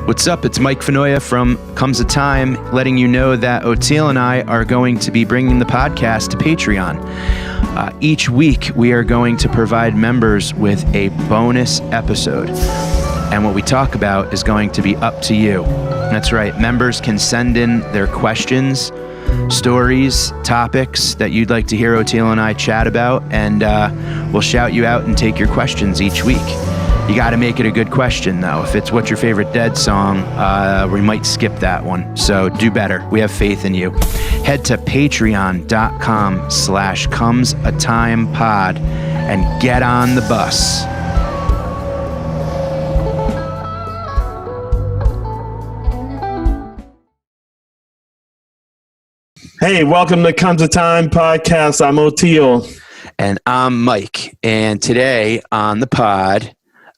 What's up? It's Mike Finoia from Comes a Time, letting you know that Oteil and I are going to be bringing the podcast to Patreon. Each week, we are going to provide members with a bonus episode. And what we talk about is going to be up to you. That's right. Members can send in their questions, stories, topics that you'd like to hear Oteil and I chat about, and we'll shout you out and take your questions each week. You got to make it a good question, though. If it's what's your favorite Dead song, we might skip that one. So do better. We have faith in you. Head to patreon.com/comesatimepod and get on the bus. Hey, welcome to Comes a Time podcast. I'm Oteil. And I'm Mike. And today on the pod,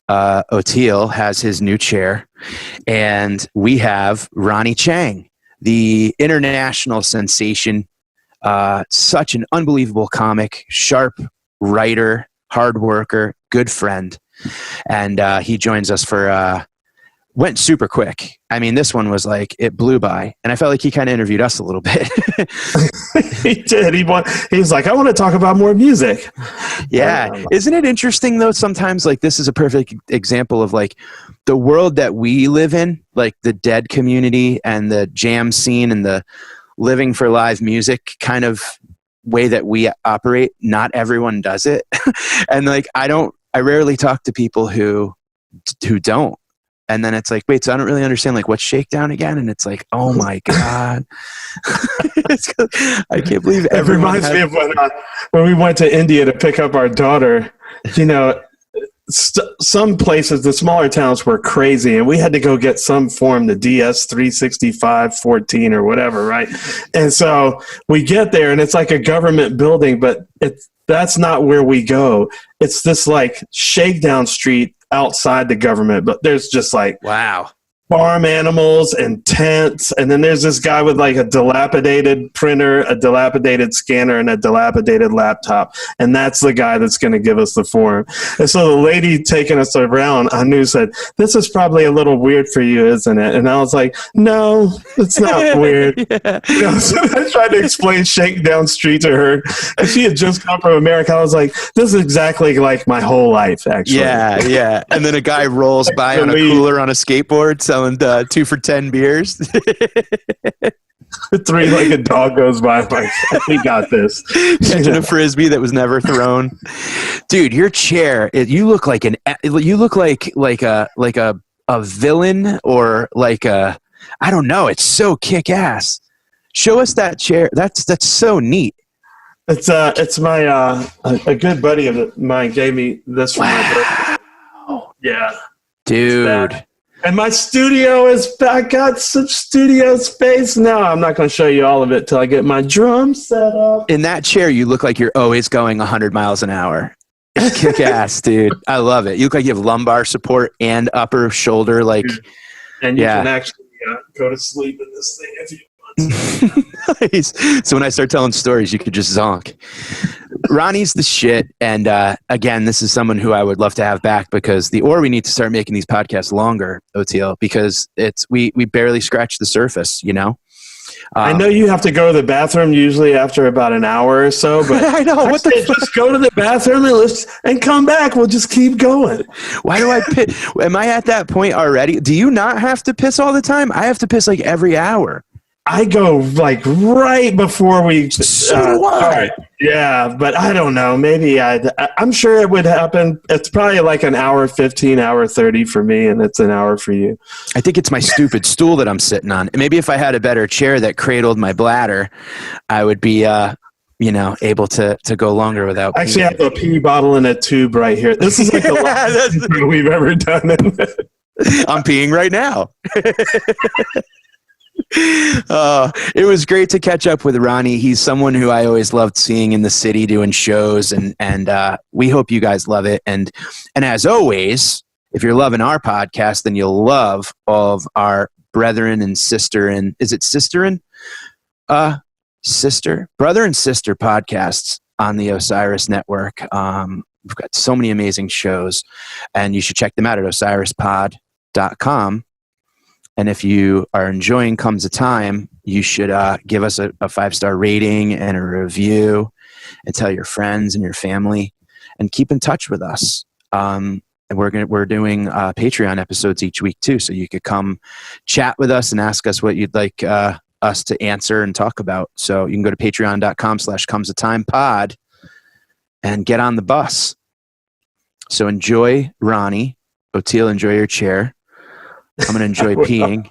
Oteil has his new chair, and we have Ronny Chieng, the international sensation, such an unbelievable comic, sharp writer, hard worker, good friend. And he joins us for, went super quick. I mean, this one was like, it blew by. And I felt like he kind of interviewed us a little bit. He did. He was like, I want to talk about more music. Yeah. Isn't it interesting, though, sometimes, like, this is a perfect example of, like, the world that we live in, like the Dead community and the jam scene and the living for live music kind of way that we operate. Not everyone does it. And, like, I rarely talk to people who don't. And then it's like, wait, so I don't really understand, like, what's Shakedown again? And it's like, oh my God. I can't believe it reminds me of when we went to India to pick up our daughter. You know, some places, the smaller towns were crazy, and we had to go get some form, the DS 365-14 or whatever, right? And so we get there, and it's like a government building, but that's not where we go. It's this, like, shakedown street outside the government, but there's just like farm animals and tents, and then there's this guy with like a dilapidated printer, a dilapidated scanner, and a dilapidated laptop, and that's the guy that's going to give us the form. And so the lady taking us around, I knew, said, "This is probably a little weird for you, isn't it?" And I was like, "No, it's not weird." Yeah. You know, so I tried to explain Shakedown Street to her, and she had just come from America. I was like, "This is exactly like my whole life, actually." Yeah. And then a guy rolls by on a cooler on a skateboard selling 2 for $10 beers. A three-legged dog goes by. I'm like, we got this. Catching a frisbee that was never thrown. Dude, your chair. You look like a villain, or like a, I don't know. It's so kick-ass. Show us that chair. That's so neat. It's my a good buddy of mine gave me this for my birthday. Yeah, dude. And my studio I got some studio space now. I'm not going to show you all of it till I get my drum set up. In that chair, you look like you're always going 100 miles an hour. It's kick-ass, dude. I love it. You look like you have lumbar support and upper shoulder, like. And you can actually go to sleep in this thing if you want. Nice. So when I start telling stories, you could just zonk. Ronny's the shit, and again, this is someone who I would love to have back, because we need to start making these podcasts longer, Oteil, because we barely scratch the surface, you know. I know you have to go to the bathroom usually after about an hour or so, but I know. Just go to the bathroom and come back. We'll just keep going. Why do I piss? Am I at that point already? Do you not have to piss all the time? I have to piss like every hour. I go like right before we start. Yeah, but I don't know. Maybe I'm sure it would happen. It's probably like an hour 15, hour 30 for me, and it's an hour for you. I think it's my stupid stool that I'm sitting on. Maybe if I had a better chair that cradled my bladder, I would be able to go longer without peeing. Actually, I have a pee bottle and a tube right here. This is like the last thing we've ever done. I'm peeing right now. It was great to catch up with Ronny. He's someone who I always loved seeing in the city doing shows, and we hope you guys love it. And as always, if you're loving our podcast, then you'll love all of our brethren and sister, and is it sister and brother and sister podcasts on the Osiris Network. We've got so many amazing shows, and you should check them out at osirispod.com. And if you are enjoying Comes a Time, you should give us a 5-star rating and a review, and tell your friends and your family, and keep in touch with us. And we're doing Patreon episodes each week too, so you could come chat with us and ask us what you'd like us to answer and talk about. So you can go to patreon.com/comesatimepod and get on the bus. So enjoy Ronnie. Oteil, enjoy your chair. I'm going to enjoy peeing.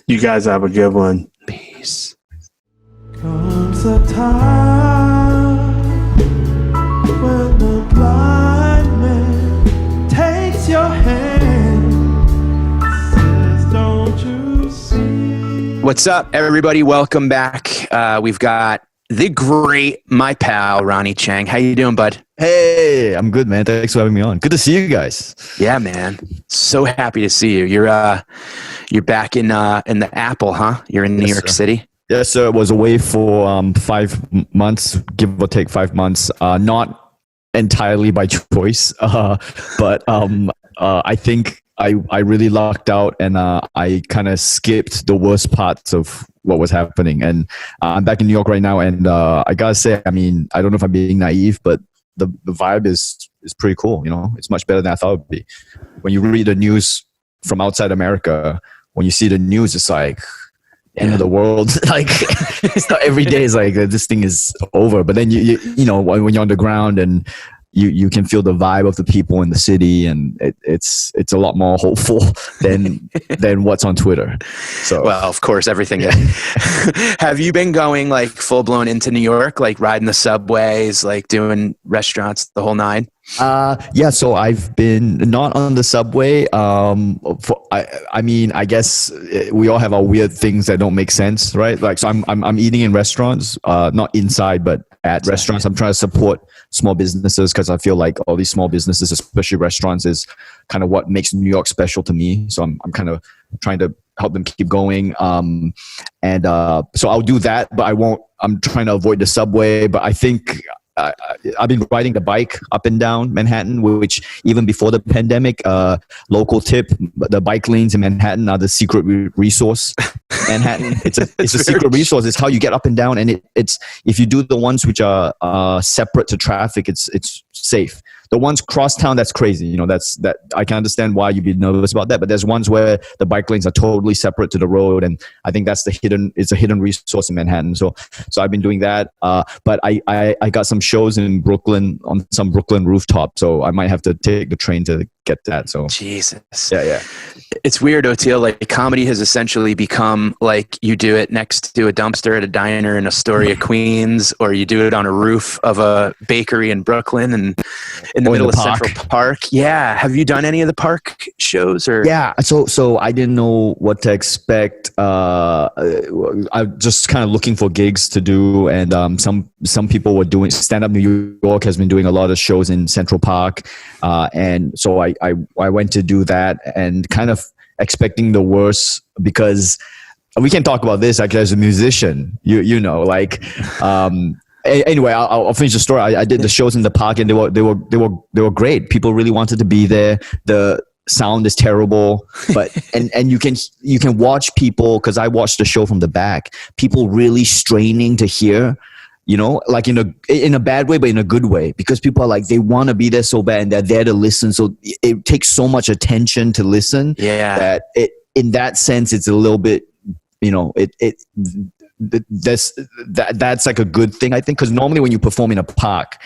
You guys have a good one. Peace. Comes a time when the blind man takes your hand, says, don't you see? What's up, everybody? Welcome back. We've got the great, my pal, Ronny Chang. How you doing, bud? Hey, I'm good, man. Thanks for having me on. Good to see you guys. Yeah, man. So happy to see you. You're back in the Apple, huh? You're in New York City. Yes, sir. Was away for 5 months, give or take 5 months. Not entirely by choice, but I think I really lucked out, and I kind of skipped the worst parts of what was happening. And I'm back in New York right now, and I gotta say, I mean, I don't know if I'm being naive, but the vibe is pretty cool. You know, it's much better than I thought it would be. When you read the news from outside America, when you see the news, it's like end of the world. Like it's not every day is like this thing is over. But then you know when you're on the ground and you can feel the vibe of the people in the city, and it's a lot more hopeful than what's on Twitter. So well, of course, everything. Have you been going like full blown into New York, like riding the subways, like doing restaurants, the whole nine? Yeah, so I've been not on the subway. I mean, I guess we all have our weird things that don't make sense, right? Like, so I'm eating in restaurants, not inside, but at restaurants. I'm trying to support small businesses because I feel like all these small businesses, especially restaurants, is kind of what makes New York special to me. So I'm kind of trying to help them keep going. So I'll do that, but I won't. I'm trying to avoid the subway, but I think I've been riding the bike up and down Manhattan, which even before the pandemic, local tip, the bike lanes in Manhattan are the secret resource. Manhattan, it's a secret resource. It's how you get up and down, and it's if you do the ones which are separate to traffic, it's safe. The ones cross town, that's crazy. You know, that I can understand why you'd be nervous about that. But there's ones where the bike lanes are totally separate to the road, and I think that's it's a hidden resource in Manhattan. So I've been doing that. But I got some shows in Brooklyn on some Brooklyn rooftop, so I might have to take the train to get that. So Jesus, yeah. It's weird, Oteil. Like comedy has essentially become like you do it next to a dumpster at a diner in Astoria, Queens, or you do it on a roof of a bakery in Brooklyn and in the middle of Central Park. Yeah. Have you done any of the park shows? Or yeah. So I didn't know what to expect. I'm just kind of looking for gigs to do, and some people were doing Stand Up New York has been doing a lot of shows in Central Park, and so I went to do that and kind of expecting the worst because we can talk about this. Like as a musician, you know, like. Anyway, I'll finish the story. I did the shows in the park, and they were great. People really wanted to be there. The sound is terrible, but and you can watch people, because I watched the show from the back. People really straining to hear, you know, like in a bad way, but in a good way, because people are like, they want to be there so bad, and they're there to listen. So it takes so much attention to listen. Yeah, that in that sense, it's a little bit, you know, that's like a good thing, I think, because normally when you perform in a park,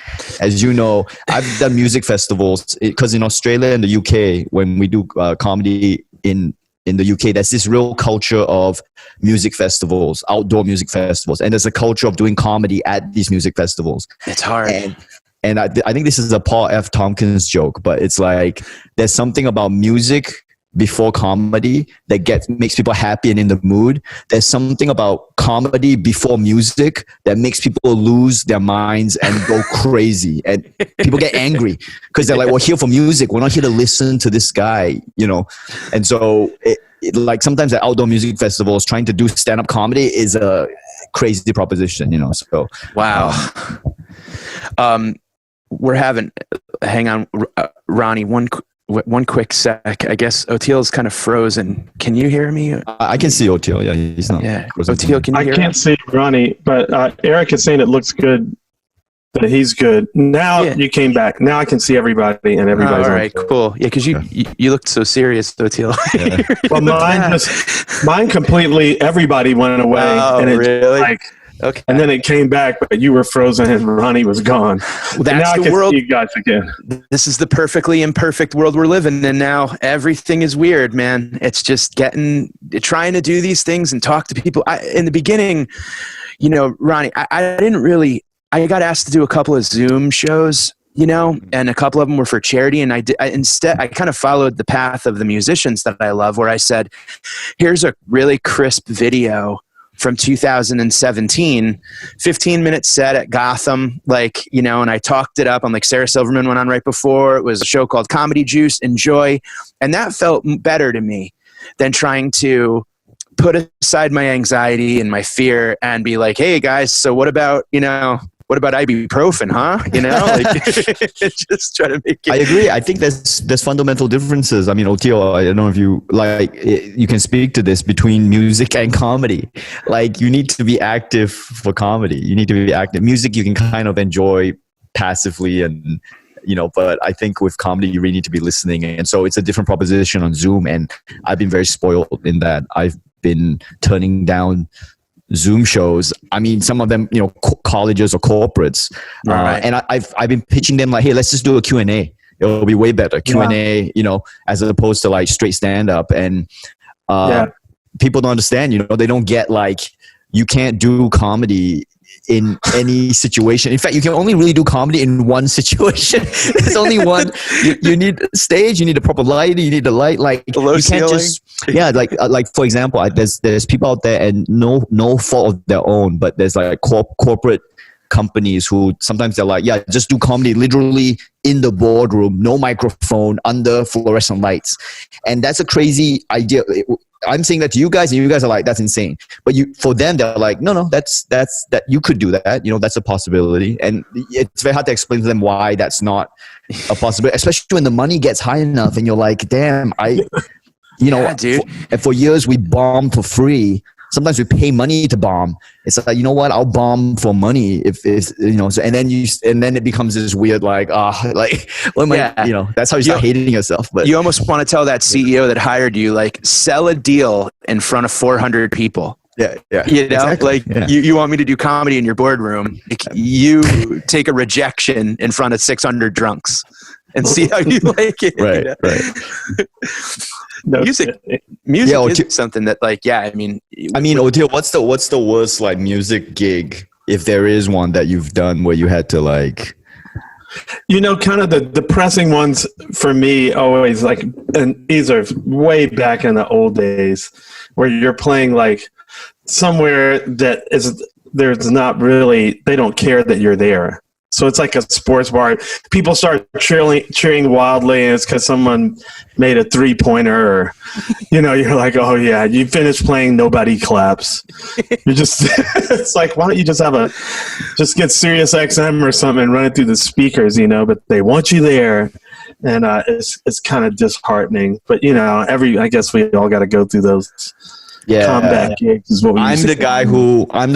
as you know, I've done music festivals, because in Australia and the UK, when we do comedy in the UK, there's this real culture of music festivals, outdoor music festivals, and there's a culture of doing comedy at these music festivals. It's hard. And I think this is a Paul F. Tompkins joke, but it's like there's something about music before comedy that makes people happy and in the mood. There's something about comedy before music that makes people lose their minds and go crazy, and people get angry because they're like, we're here for music, we're not here to listen to this guy, you know. And so like sometimes at outdoor music festivals, trying to do stand-up comedy is a crazy proposition, you know. So wow. Hang on, Ronnie, one quick sec. I guess Oteil's kind of frozen. Can you hear me? I can see Oteil. Yeah, he's not. Yeah. frozen. Oteil, can you I hear can't me? see Ronnie, but Eric is saying it looks good, that he's good. Now Yeah. you came back. Now I can see everybody, and Oh, everybody's all on. right, cool. Yeah, because you looked so serious, Oteil. Yeah. Well, mine completely. Everybody went away, Oh, and it really? like, Okay. and then it came back, but you were frozen, and Ronnie was gone. Well, And that's now I the can world. see you guys again. This is the perfectly imperfect world we're living in now. Everything is weird, man. It's just trying to do these things and talk to people. In the beginning, Ronnie, I got asked to do a couple of Zoom shows, and a couple of them were for charity. And I kind of followed the path of the musicians that I love, where I said, here's a really crisp video from 2017, 15-minute set at Gotham, and I talked it up. I'm like, Sarah Silverman went on right before. It was a show called Comedy Juice, Enjoy. And that felt better to me than trying to put aside my anxiety and my fear and be like, hey guys, so what about ibuprofen, huh? Just try to make it. I agree. I think there's fundamental differences. I mean, Oteil, I don't know if you can speak to this between music and comedy. Like, you need to be active for comedy. You need to be active. Music, you can kind of enjoy passively, and but I think with comedy, you really need to be listening. And so it's a different proposition on Zoom. And I've been very spoiled in that I've been turning down Zoom shows. I mean, some of them, colleges or corporates. Right. And I've been pitching them like, hey, let's just do a Q&A. It'll be way better. Q&A, as opposed to like straight stand up. And people don't understand, they don't get like, you can't do comedy in any situation. In fact, you can only really do comedy in one situation. There's only one. You need a stage, you need a proper light, you need a light. Like, the low you can't ceiling. like for example, there's people out there, and no fault of their own, but there's like corporate companies who sometimes they're like, yeah, just do comedy literally in the boardroom, no microphone, under fluorescent lights. And that's a crazy idea. I'm saying that to you guys, and you guys are like, that's insane. But for them, they're like, no, that's that you could do that. That's a possibility. And it's very hard to explain to them why that's not a possibility, especially when the money gets high enough and you're like, damn, dude. For years we bombed for free. Sometimes we pay money to bomb. It's like, you know what? I'll bomb for money if so, and then it becomes this weird what am I, that's how you start hating yourself. But you almost want to tell that CEO that hired you, like, sell a deal in front of 400 people. Yeah. Exactly. You want me to do comedy in your boardroom. You take a rejection in front of 600 drunks and see how you like it. Right. Music is something that, I mean, Oteil, what's the worst like music gig, if there is one, that you've done where you had to like, kind of the depressing ones for me always, like, and these are way back in the old days, where you're playing like somewhere that there's not really, they don't care that you're there. So it's like a sports bar. People start cheering wildly, and it's because someone made a 3-pointer, or, you're like, oh yeah, you finish playing, nobody claps. You just, it's like, why don't you just get Sirius XM or something and run it through the speakers, but they want you there. And it's kind of disheartening. But, I guess we all got to go through those. Combat gigs is what we I'm the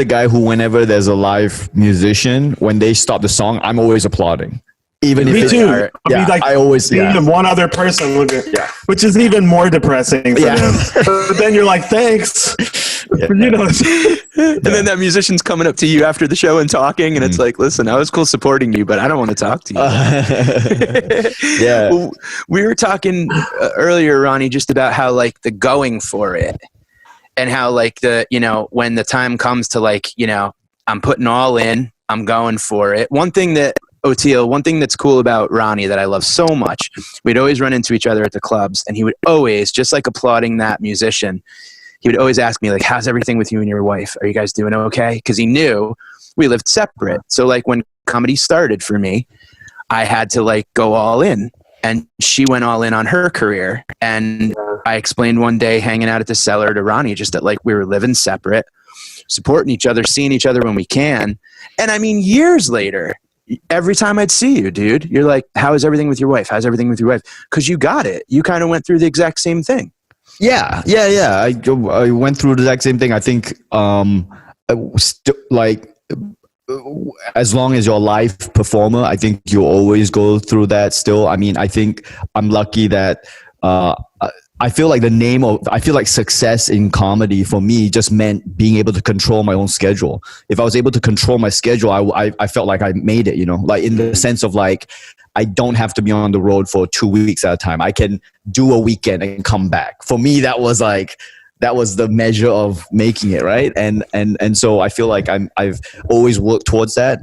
guy who whenever there's a live musician, when they stop the song, I'm always applauding. Even Me if too. I always even one other person would which is even more depressing for them. But then you're like, thanks. And then that musician's coming up to you after the show and talking, and it's like, listen, I was cool supporting you, but I don't want to talk to you. Well, we were talking earlier, Ronnie, just about how like the going for it. And how like when the time comes to I'm putting all in, I'm going for it. One thing that's cool about Ronnie that I love so much, we'd always run into each other at the clubs, and he would always, just like applauding that musician, he would always ask me like, how's everything with you and your wife? Are you guys doing okay? Because he knew we lived separate. So like when comedy started for me, I had to like go all in. And she went all in on her career. And I explained one day hanging out at the cellar to Ronnie just that like we were living separate, supporting each other, seeing each other when we can. And I mean, years later, every time I'd see you, dude, you're like, how is everything with your wife? How's everything with your wife? Because you got it. You kind of went through the exact same thing. Yeah. I went through the exact same thing. I think, as long as you're a live performer, I think you'll always go through that still. I mean, I think I'm lucky that I feel like success in comedy for me just meant being able to control my own schedule. If I was able to control my schedule, I felt like I made it, like in the sense of like, I don't have to be on the road for 2 weeks at a time. I can do a weekend and come back. For me, that was the measure of making it, right? And so I feel like I've always worked towards that.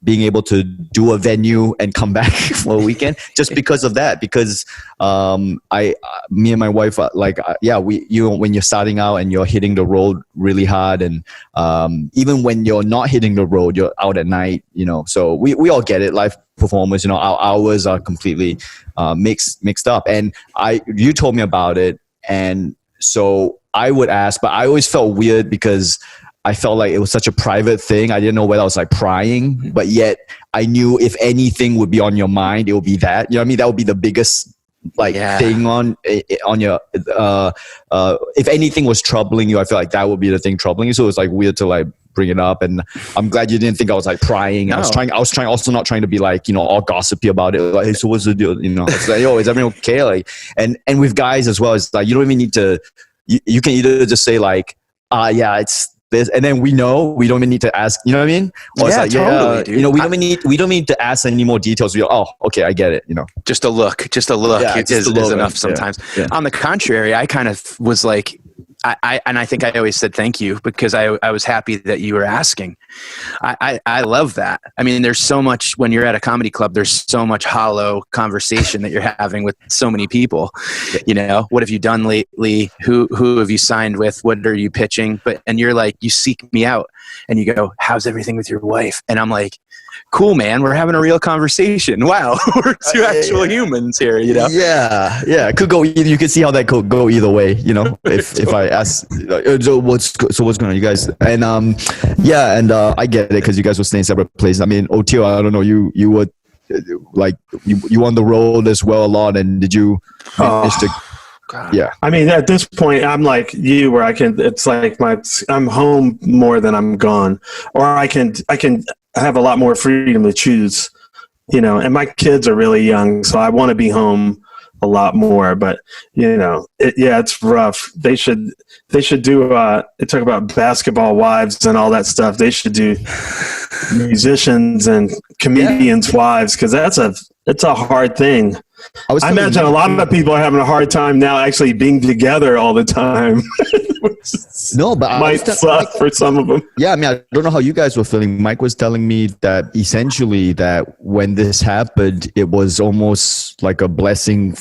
Being able to do a venue and come back for a weekend just because of that. Because me and my wife, when you're starting out and you're hitting the road really hard, and even when you're not hitting the road, you're out at night, So we all get it. Live performers, our hours are completely mixed up. And you told me about it, and so I would ask, but I always felt weird because I felt like it was such a private thing. I didn't know whether I was like prying, but yet I knew if anything would be on your mind, it would be that. You know what I mean? That would be the biggest thing on your. If anything was troubling you, I feel like that would be the thing troubling you. So it was like weird to like bring it up, and I'm glad you didn't think I was like prying. No. I was trying also not trying to be like all gossipy about it. Like, hey, so what's the deal? It's like, yo, is everyone okay? Like, and with guys as well, it's like you don't even need to. You can either just say like, yeah, it's this, and then we don't even need to ask. You know what I mean? Or it's like, totally, dude. We don't need to ask any more details. We go, oh, okay, I get it. Just a look Yeah, is enough sometimes. Yeah. On the contrary, I kind of was like, I think I always said thank you because I was happy that you were asking. I love that. I mean, there's so much when you're at a comedy club. There's so much hollow conversation that you're having with so many people. What have you done lately? Who have you signed with? What are you pitching? And you're like, you seek me out and you go, how's everything with your wife? And I'm like, cool, man, we're having a real conversation. Wow, we're two actual humans here, Yeah, it could go. You could see how that could go either way. If I ask, so what's going on, you guys? And I get it because you guys were staying separate places. I mean, Oteil, I don't know, you were like you on the road as well a lot, and did you manage to? God. Yeah. I mean, at this point, I'm like you, where it's like I'm home more than I'm gone, or I can have a lot more freedom to choose, and my kids are really young, so I want to be home a lot more, but it's rough. They should do, they talk about basketball wives and all that stuff. They should do musicians and comedians' wives. 'Cause it's a hard thing. I imagine a lot of people are having a hard time now actually being together all the time. No, but might suck for some of them. Yeah, I mean, I don't know how you guys were feeling. Mike was telling me that essentially that when this happened, it was almost like a blessing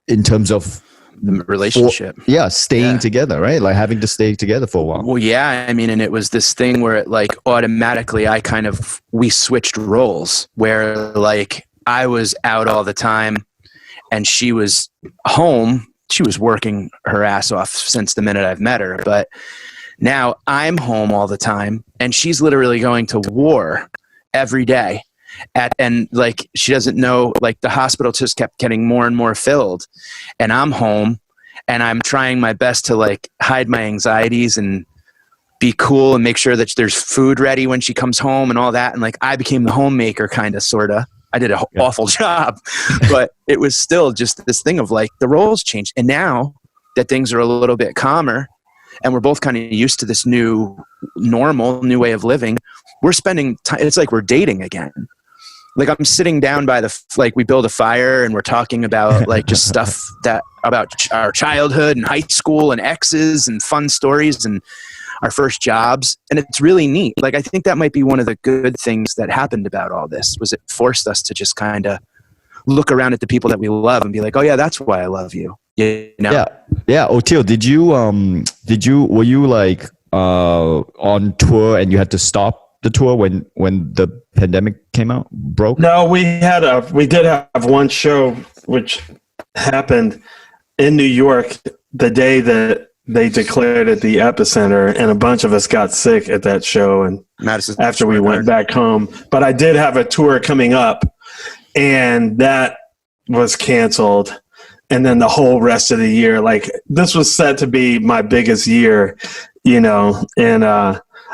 in terms of the relationship. Staying together, right? Like having to stay together for a while. Well, yeah, I mean, and it was this thing where it like automatically we switched roles where like I was out all the time and she was home. She was working her ass off since the minute I've met her. But now I'm home all the time and she's literally going to war every day. And like, she doesn't know, like the hospital just kept getting more and more filled and I'm home and I'm trying my best to like hide my anxieties and be cool and make sure that there's food ready when she comes home and all that. And like, I became the homemaker kind of, sort of. I did an awful job, but it was still just this thing of like the roles changed. And now that things are a little bit calmer and we're both kind of used to this new way of living, we're spending time. It's like we're dating again. Like I'm sitting down by we build a fire and we're talking about like just stuff about our childhood and high school and exes and fun stories and our first jobs. And it's really neat. Like, I think that might be one of the good things that happened about all this was it forced us to just kind of look around at the people that we love and be like, oh yeah, that's why I love you. Yeah. Oteil, were you like on tour and you had to stop the tour when the pandemic broke? No, we did have one show which happened in New York the day that they declared it the epicenter, and a bunch of us got sick at that show. And Madison after we Square went Garden. back home, but I did have a tour coming up, and that was canceled. And then the whole rest of the year, like this was set to be my biggest year, and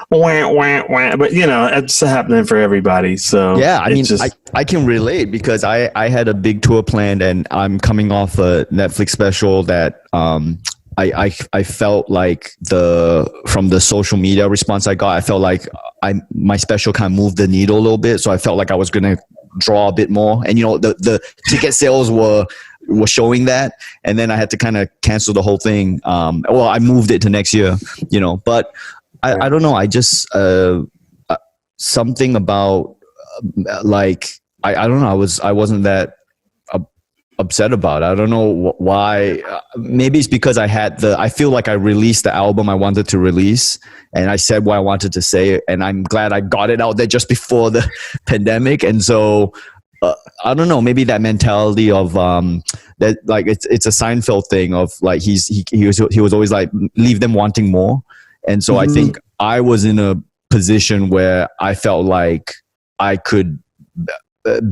but it's happening for everybody. So Yeah, I mean, just, I can relate because I had a big tour planned, and I'm coming off a Netflix special that I felt like from the social media response I got, I felt like my special kind of moved the needle a little bit. So I felt like I was gonna draw a bit more, and the ticket sales were showing that, and then I had to kind of cancel the whole thing. Well, I moved it to next year, but I don't know. I just something about like I don't know. I wasn't that upset about it. I don't know why. Maybe it's because I feel like I released the album I wanted to release, and I said what I wanted to say, and I'm glad I got it out there just before the pandemic. And so I don't know, maybe that mentality of that, like it's a Seinfeld thing of like he was always like leave them wanting more. And so I think I was in a position where I felt like I could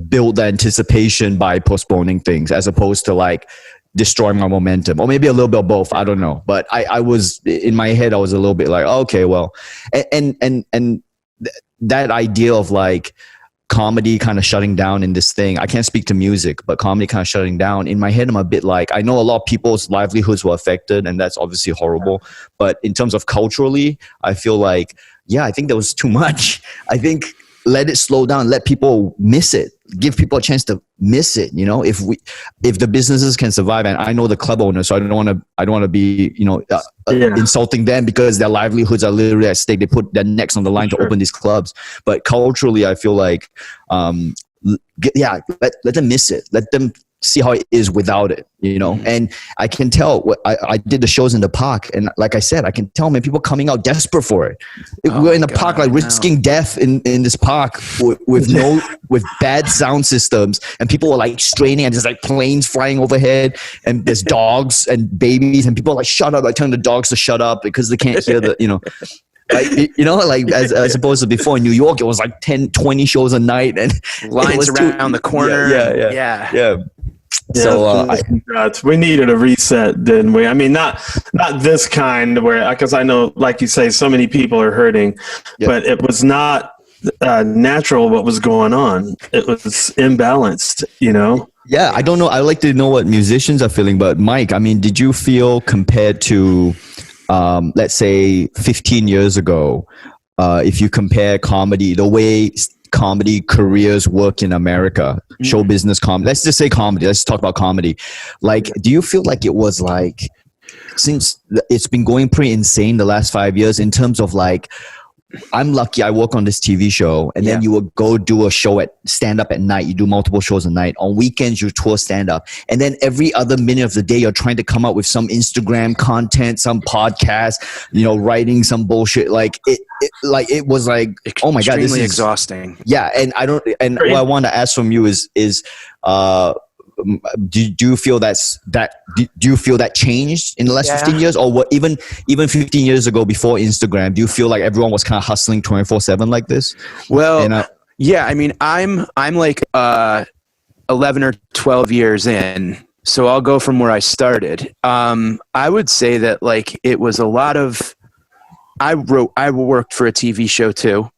build the anticipation by postponing things as opposed to like destroying my momentum, or maybe a little bit of both. I don't know. But I was in my head, I was a little bit like, okay, well, and that idea of like comedy kind of shutting down in this thing. I can't speak to music, but comedy kind of shutting down. In my head, I'm a bit like, I know a lot of people's livelihoods were affected, and that's obviously horrible. But in terms of culturally, I feel like, yeah, I think there was too much. I think let it slow down, let people miss it, give people a chance to miss it. If the businesses can survive, and I know the club owners, so I don't want to be insulting them because their livelihoods are literally at stake. They put their necks on the line to open these clubs. But culturally, I feel like let them miss it, let them see how it is without it, and I can tell. I did the shows in the park, and like I said, I can tell, man, people coming out desperate for it. We're in the park, like risking death in this park with bad sound systems, and people were like straining, and there's like planes flying overhead, and there's dogs and babies, and people are like, shut up. I telling the dogs to shut up because they can't hear like as opposed to before in New York, it was like 10, 20 shows a night, and lines around the corner. Yeah. So we needed a reset, didn't we? I mean, not this kind where, because I know, like you say, so many people are hurting, but it was not natural what was going on. It was imbalanced, Yeah, I don't know. I like to know what musicians are feeling, but Mike, I mean, did you feel compared to, let's say 15 years ago, if you compare comedy, the way comedy careers work in America, show business comedy, let's just say comedy, let's talk about comedy. Like, do you feel like it was like, since it's been going pretty insane the last 5 years in terms of like, I'm lucky I work on this TV show, and then you would go do a show at stand up at night. You do multiple shows a night. On weekends, you tour stand up. And then every other minute of the day, you're trying to come up with some Instagram content, some podcast, writing some bullshit. Like it was like, oh my God, this is exhausting. Yeah. And what I want to ask from you is do you feel do you feel that changed in the last 15 years, or what, even 15 years ago before Instagram, do you feel like everyone was kind of hustling 24/7 like this? Well, yeah, I mean, I'm like 11 or 12 years in, so I'll go from where I started. I would say that like it was a lot of, I worked for a TV show too,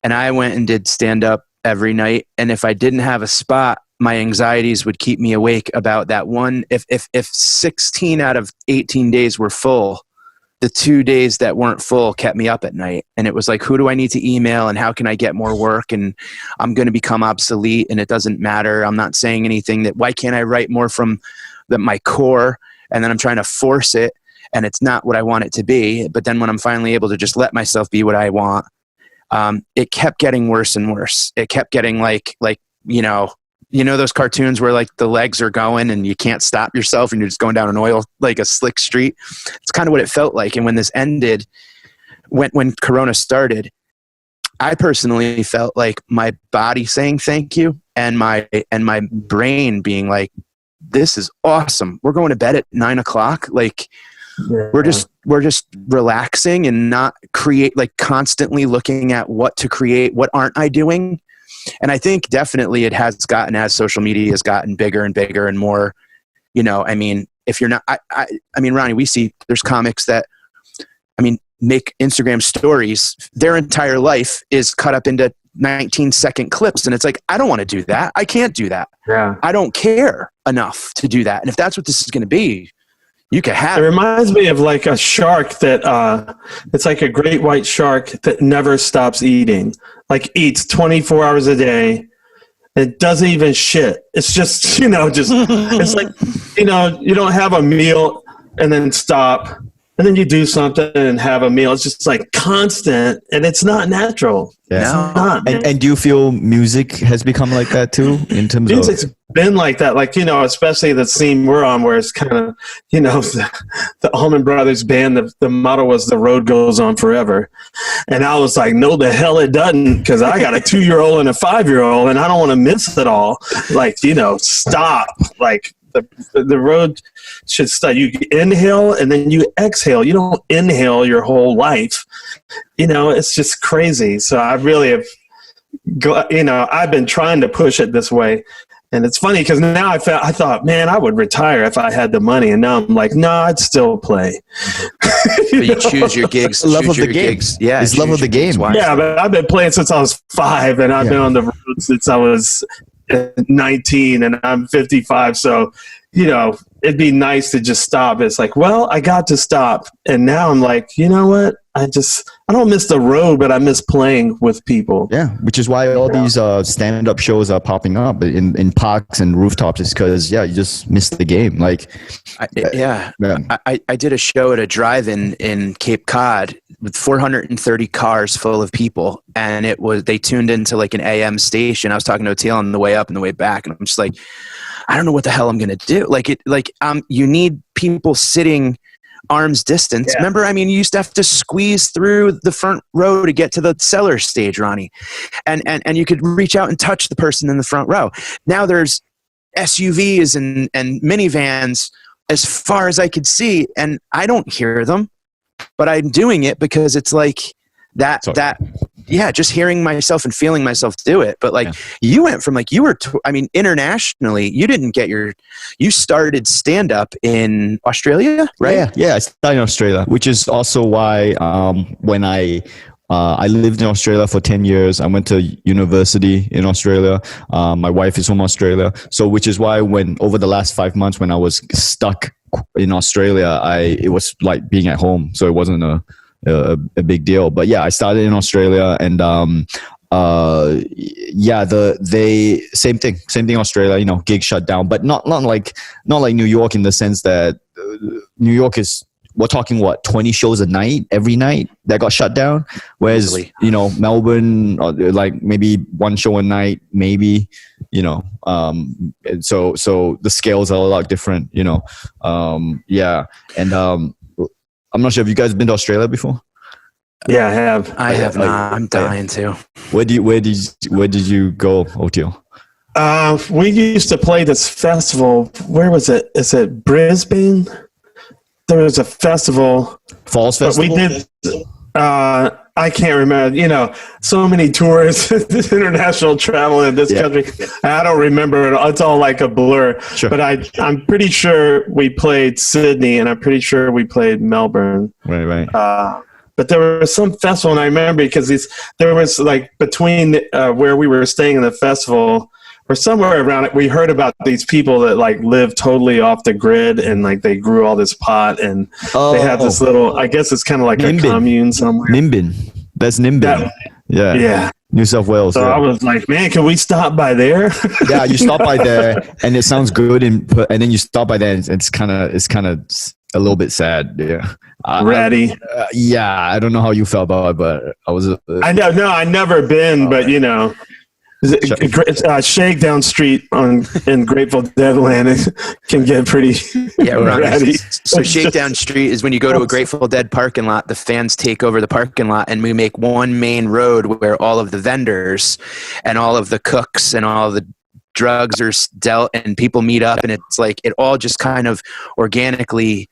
and I went and did stand up every night, and if I didn't have a spot, my anxieties would keep me awake about that one. If 16 out of 18 days were full, the 2 days that weren't full kept me up at night. And it was like, who do I need to email, and how can I get more work? And I'm going to become obsolete, and it doesn't matter. I'm not saying anything why can't I write more from my core? And then I'm trying to force it, and it's not what I want it to be. But then when I'm finally able to just let myself be what I want, it kept getting worse and worse. It kept getting like, those cartoons where like the legs are going and you can't stop yourself and you're just going down an oil, like a slick street. It's kind of what it felt like. And when this ended, when Corona started, I personally felt like my body saying thank you, and my brain being like, this is awesome. We're going to bed at 9 o'clock. Like, we're just relaxing and not create, like constantly looking at what to create, what aren't I doing. And I think definitely it has gotten, as social media has gotten bigger and bigger and more, I mean, if you're not, I mean, Ronnie, we see there's comics that, make Instagram stories. Their entire life is cut up into 19-second clips. And it's like, I don't want to do that. I can't do that. Yeah. I don't care enough to do that. And if that's what this is going to be, you can have it. Reminds me of like a shark that it's like a great white shark that never stops eating, like eats 24 hours a day. It doesn't even shit. It's just, it's like, you don't have a meal and then stop. And then you do something and have a meal. It's just like constant, and it's not natural. Yeah. Not. And do you feel music has become like that too, in terms Music's of? been like that, like, especially the scene we're on, where it's kind of, the Allman Brothers band, the motto was "The road goes on forever," and I was like, no, the hell it doesn't, because I got a 2-year-old and a 5-year-old, and I don't want to miss it all. Like, stop. Like, the road should start. You inhale and then you exhale. You don't inhale your whole life. It's just crazy. So I really have, I've been trying to push it this way. And it's funny because now I thought, man, I would retire if I had the money. And now I'm like, no, I'd still play. But you choose your gigs. Love of the game. Gigs. Yeah. It's love of the game. Yeah, but I've been playing since I was 5, and I've been on the road since I was 19, and I'm 55. So, it'd be nice to just stop. It's like, well, I got to stop. And now I'm like, you know what? I don't miss the road, but I miss playing with people. Yeah, which is why all these stand-up shows are popping up in parks and rooftops. Is because you just miss the game. Like, I did a show at a drive-in in Cape Cod with 430 cars full of people, and they tuned into like an AM station. I was talking to Oteil on the way up and the way back, and I'm just like, I don't know what the hell I'm gonna do. You need people sitting arm's distance. Yeah. Remember, you used to have to squeeze through the front row to get to the cellar stage, Ronnie. And you could reach out and touch the person in the front row. Now there's SUVs and minivans as far as I could see, and I don't hear them, but I'm doing it because it's like that just hearing myself and feeling myself do it. But you went from internationally, you started stand up in Australia, right? Yeah, I started in Australia, which is also why when I lived in Australia for 10 years. I went to university in Australia. My wife is from Australia. So which is why when over the last 5 months when I was stuck in Australia, it was like being at home. So it wasn't a big deal. But yeah, I started in Australia, and same thing Australia, gigs shut down, but not like New York, in the sense that New York is, we're talking 20 shows a night every night that got shut down, whereas Melbourne, like maybe one show a night, maybe, so the scales are a lot different, and I'm not sure if you guys have been to Australia before. Yeah, I have. I have not. I'm dying to. Where did you go, Oteil? We used to play this festival. Where was it? Is it Brisbane? There was a festival. Falls Festival? We did. I can't remember. So many tours, international travel in this country. I don't remember it. It's all like a blur. Sure. But I'm pretty sure we played Sydney, and I'm pretty sure we played Melbourne. Right. But there was some festival, and I remember because there was like between where we were staying in the festival, or somewhere around it, we heard about these people that like live totally off the grid, and like they grew all this pot, and they have this little, I guess it's kind of like Nimbin. A commune somewhere. Nimbin. That's Nimbin. Yeah. New South Wales. So I was like, man, can we stop by there? Yeah, you stop by there, and it sounds good, and then you stop by there, and it's kind of a little bit sad. Yeah. Ratty. I don't know how you felt about it, but I was. I know. No, I've never been, but Shakedown Street in Grateful Dead land can get pretty ratty. So Shakedown Street is when you go to a Grateful Dead parking lot, the fans take over the parking lot, and we make one main road where all of the vendors and all of the cooks and all of the drugs are dealt, and people meet up, and it's like it all just kind of organically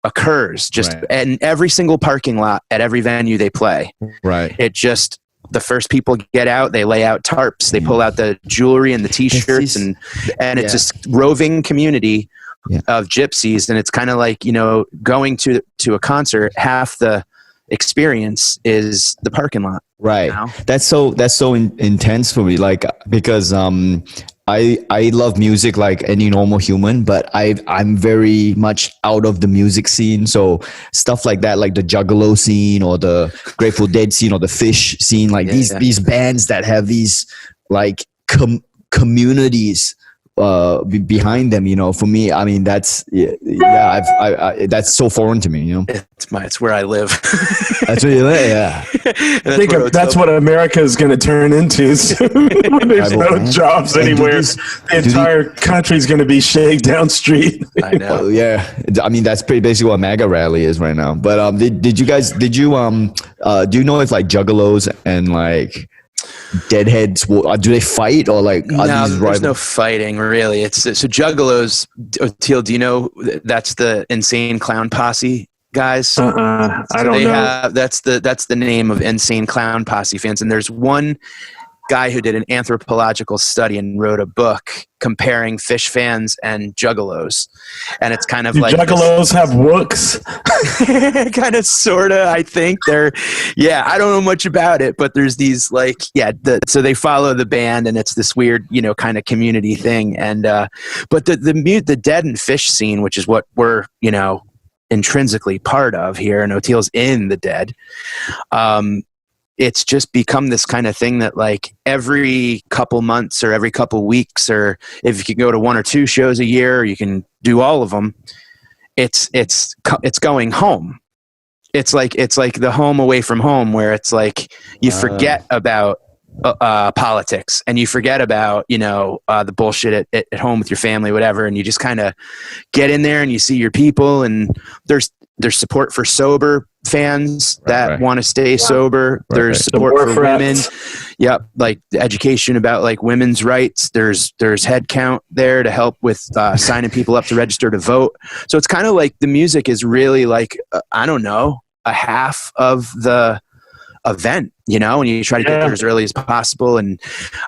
occurs just Right. in every single parking lot at every venue they play. Right. It just, the first people get out, they lay out tarps, they pull out the jewelry and the t-shirts, and it's this roving community of gypsies. And it's kind of like, you know, going to a concert, half the experience is the parking lot. Right. You know? That's so intense for me. Like, because I love music like any normal human, but I'm very much out of the music scene. So stuff like that, like the Juggalo scene or the Grateful Dead scene or the Fish scene, like these bands that have these like communities behind them, you know. For me, I mean, that's that's so foreign to me, you know. It's where I live. That's where you live, yeah. I think that's what America is going to turn into soon. There's no jobs anywhere. The entire country's going to be shaken down street. I know. Yeah, I mean, that's pretty basically what MAGA rally is right now. But did you do you know if like Juggalos and like Deadheads, do they fight, or like no, there's no fighting really. It's so Juggalos. Teal, do you know that's the Insane Clown Posse guys? I don't know. That's the name of Insane Clown Posse fans, and there's one guy who did an anthropological study and wrote a book comparing Fish fans and Juggalos, and it's kind of like Juggalos have wooks. kind of sorta. I think they're I don't know much about it, but there's these like so they follow the band, and it's this weird, you know, kind of community thing. And but the Dead and Fish scene, which is what we're, you know, intrinsically part of here, and Oteil's in the Dead. It's just become this kind of thing that like every couple months or every couple weeks, or if you can go to 1 or 2 shows a year, you can do all of them. It's going home. It's like the home away from home, where it's like you forget about politics, and you forget about, you know, the bullshit at home with your family, whatever, and you just kind of get in there and you see your people, and there's support for sober fans that want to stay sober. There's support for women. Yep. Like education about like women's rights. There's head count there to help with signing people up to register to vote. So it's kind of like the music is really like, I don't know, a half of the event, you know, and you try to get there as early as possible. And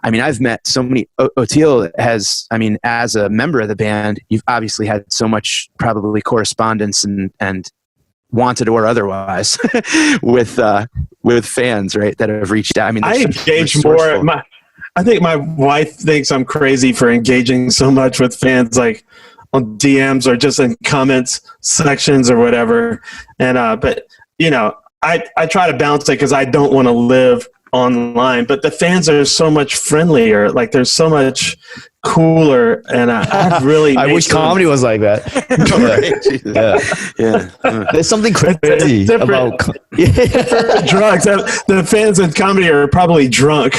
I mean, I've met so many, Oteil has, I mean, as a member of the band, you've obviously had so much probably correspondence and wanted or otherwise with fans, right, that have reached out. I mean, I engage more. I think my wife thinks I'm crazy for engaging so much with fans, like on DMs or just in comments sections or whatever. And but you know, I try to balance it because I don't want to live online, but the fans are so much friendlier. Like there's so much cooler, and I really I wish comedy was like that. There's something crazy about drugs. The fans in comedy are probably drunk,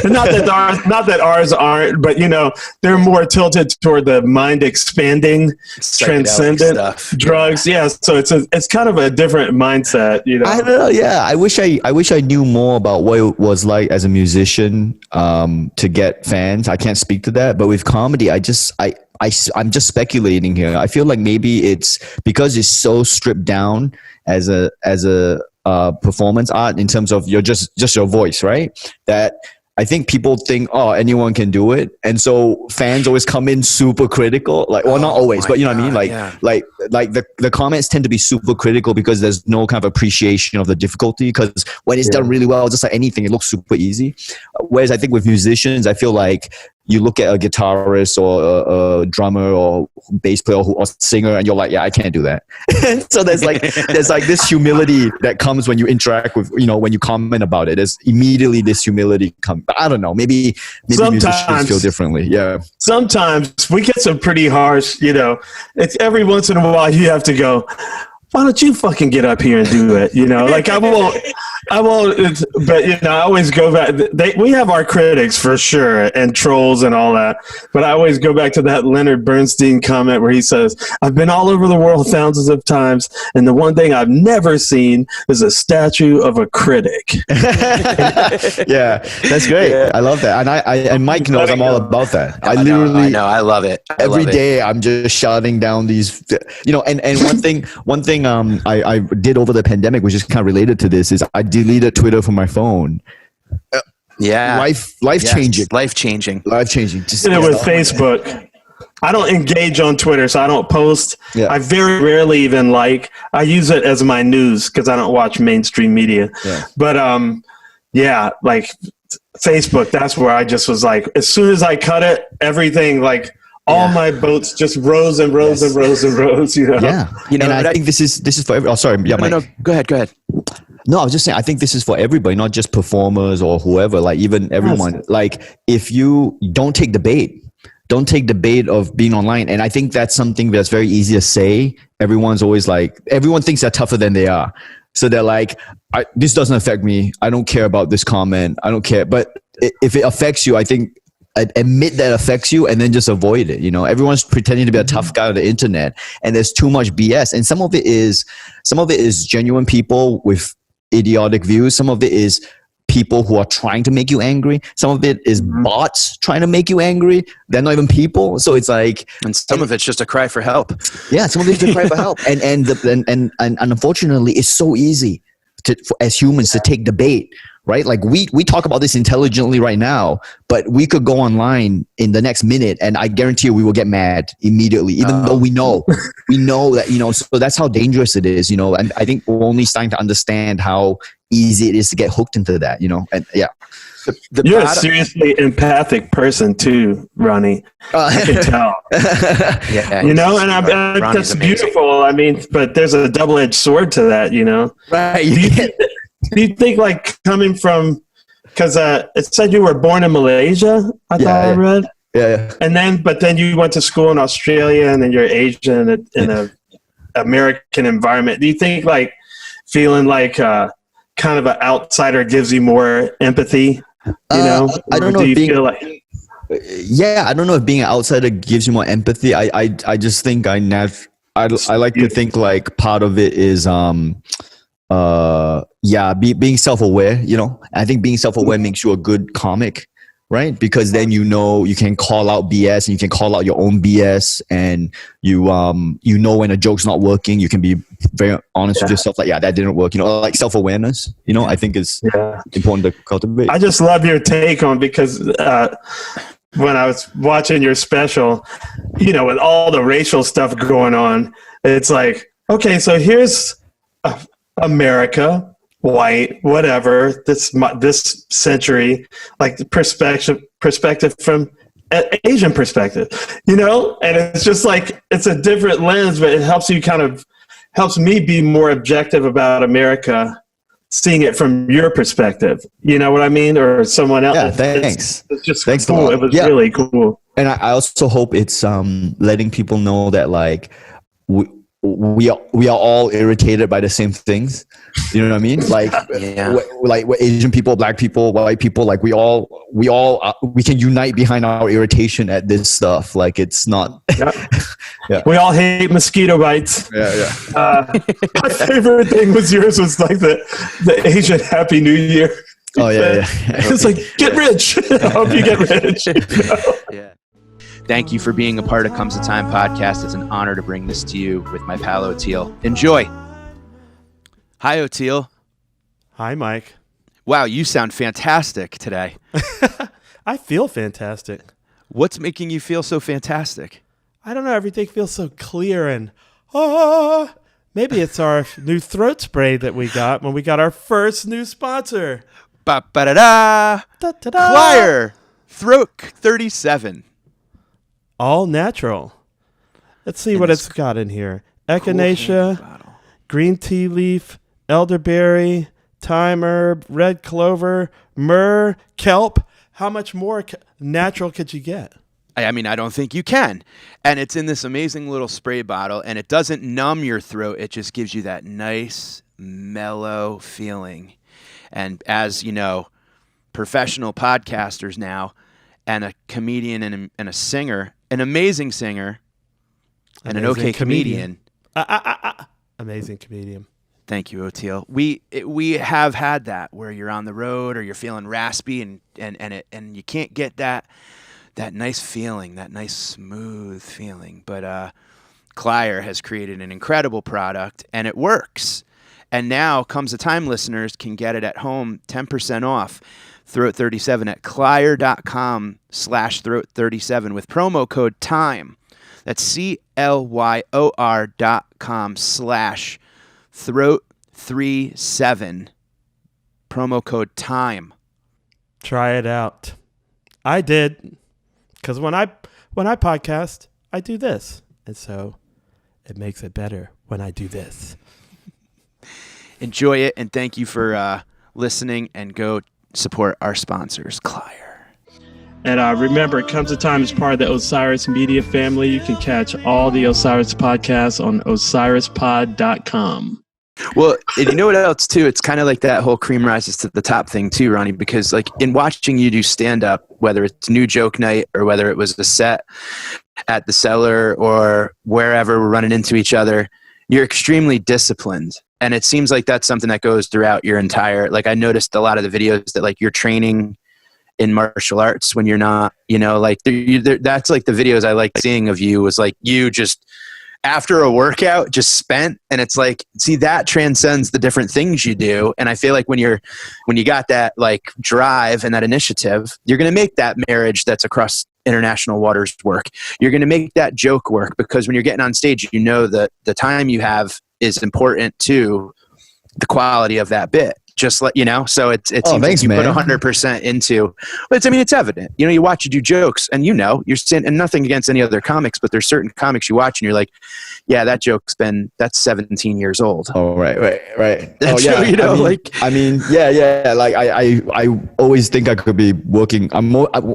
and not that ours aren't, but you know, they're more tilted toward the mind expanding, transcendent stuff. Drugs. So it's kind of a different mindset, you know. I don't know. Yeah, I wish I knew more about what it was like as a musician to get fans. I can't speak to that, but with comedy, I'm just speculating here. I feel like maybe it's because it's so stripped down as a performance art in terms of your just your voice, right? That I think people think, oh, anyone can do it, and so fans always come in super critical. Like, well, not always, but you know what I mean. Like the comments tend to be super critical because there's no kind of appreciation of the difficulty. Because when it's done really well, just like anything, it looks super easy. Whereas I think with musicians, I feel like you look at a guitarist or a drummer or bass player or singer, and you're like, yeah, I can't do that. So there's like this humility that comes when you interact with, you know, when you comment about it. There's immediately this humility come. I don't know. Maybe musicians feel differently. Yeah. Sometimes we get some pretty harsh, you know. It's every once in a while you have to go, why don't you fucking get up here and do it? You know, like I won't. I won't, but I always go back. We have our critics for sure, and trolls and all that. But I always go back to that Leonard Bernstein comment where he says, "I've been all over the world thousands of times, and the one thing I've never seen is a statue of a critic." Yeah, that's great. Yeah. I love that, and Mike knows I'm all about that. I know, I love it. Every day I'm just shouting down these, And one thing I did over the pandemic, which is kind of related to this, is I deleted Twitter from my phone. Life changing. Life changing. Just with Facebook. I don't engage on Twitter, so I don't post. Yeah. I very rarely even I use it as my news because I don't watch mainstream media. Yeah. But Facebook, that's where I just was as soon as I cut it, everything all my boats just rose and rose and rose and rose. Yeah. And I think this is for every. Oh, sorry. Yeah, Mike. No. Go ahead. No, I was just saying, I think this is for everybody, not just performers or whoever, even everyone. If you don't take the bait of being online. And I think that's something that's very easy to say. Everyone's always everyone thinks they're tougher than they are. So they're this doesn't affect me. I don't care about this comment. I don't care. But if it affects you, I think admit that affects you and then just avoid it. Everyone's pretending to be a tough guy on the internet, and there's too much BS. And some of it is genuine people with idiotic views. Some of it is people who are trying to make you angry. Some of it is bots trying to make you angry. They're not even people. So it's and some of it's just a cry for help. Yeah, some of it's a cry for help. And unfortunately, it's so easy as humans to take the bait, right? We talk about this intelligently right now, but we could go online in the next minute, and I guarantee you we will get mad immediately, even though we know that, so that's how dangerous it is, and I think we're only starting to understand how easy it is to get hooked into that, and yeah. You're a seriously empathic person too, Ronnie. I can tell. And that's beautiful. I mean, but there's a double-edged sword to that, Right. Do you think coming from, because it said you were born in Malaysia, I read. Yeah. And but then you went to school in Australia, and then you're Asian in an American environment. Do you think feeling kind of an outsider gives you more empathy? I don't know. Do you feel I don't know if being an outsider gives you more empathy. I just think I like to think part of it is being self-aware. I think being self-aware makes you a good comic, right? Because then you can call out BS, and you can call out your own BS, and you when a joke's not working, you can be very honest with yourself, that didn't work, self-awareness, I think is important to cultivate. I just love your take on, because when I was watching your special, with all the racial stuff going on, it's okay, so here's America, white, whatever, this century, the perspective from an Asian perspective, and it's just it's a different lens, but it helps you helps me be more objective about America, seeing it from your perspective. You know what I mean? Or someone else. Yeah, thanks. It's just thanks cool. It was really cool. And I also hope it's letting people know that we are all irritated by the same things. You know what I mean? We're Asian people, black people, white people, we all we can unite behind our irritation at this stuff. It's not. Yeah. We all hate mosquito bites. Yeah. My favorite thing was the Asian Happy New Year. Oh yeah. It's get rich. I hope you get rich. Yeah. Thank you for being a part of Comes the Time podcast. It's an honor to bring this to you with my pal Oteil. Enjoy. Hi, Oteil. Hi, Mike. Wow, you sound fantastic today. I feel fantastic. What's making you feel so fantastic? I don't know. Everything feels so clear and maybe it's our new throat spray that we got when we got our first new sponsor. Ba-ba-da-da. Choir Throat 37. All natural. Let's see what it's got in here. Echinacea, cool green tea leaf, elderberry, thyme herb, red clover, myrrh, kelp. How much more natural could you get? I mean, I don't think you can. And it's in this amazing little spray bottle, and it doesn't numb your throat. It just gives you that nice, mellow feeling. And as you know, professional podcasters now, and a comedian and a singer, an amazing singer, and an okay comedian. Amazing comedian. Thank you, Oteil. We have had that where you're on the road or you're feeling raspy and you can't get that nice feeling, that nice smooth feeling. But Clier has created an incredible product and it works. And now Comes a Time listeners can get it at home 10% off Throat 37 at clier.com/throat37 with promo code TIME. That's CLYOR.com/throat37. Promo code TIME. Try it out. I did, because when I podcast, I do this, and so it makes it better when I do this. Enjoy it, and thank you for listening. And go support our sponsors, Clier. And remember, Comes a Time is part of the Osiris Media family. You can catch all the Osiris podcasts on osirispod.com. Well, and you know what else too? It's kind of like that whole cream rises to the top thing too, Ronnie, because like in watching you do stand up, whether it's New Joke Night or whether it was a set at the Cellar or wherever we're running into each other, you're extremely disciplined. And it seems like that's something that goes throughout your entire, like I noticed a lot of the videos that like you're training in martial arts when you're not, like that's like the videos I like seeing of you was like you just after a workout just spent, and it's like, see, that transcends the different things you do. And I feel like when you got that like drive and that initiative, you're going to make that marriage that's across international waters work. You're going to make that joke work because when you're getting on stage, that the time you have is important to the quality of that bit. Just let so it seems thanks, like you man. put 100% into. But it's evident. You watch you do jokes, and you're saying, and nothing against any other comics, but there's certain comics you watch, and you're like, yeah, that's 17 years old. Oh, right. That's yeah. Like I always think I could be working.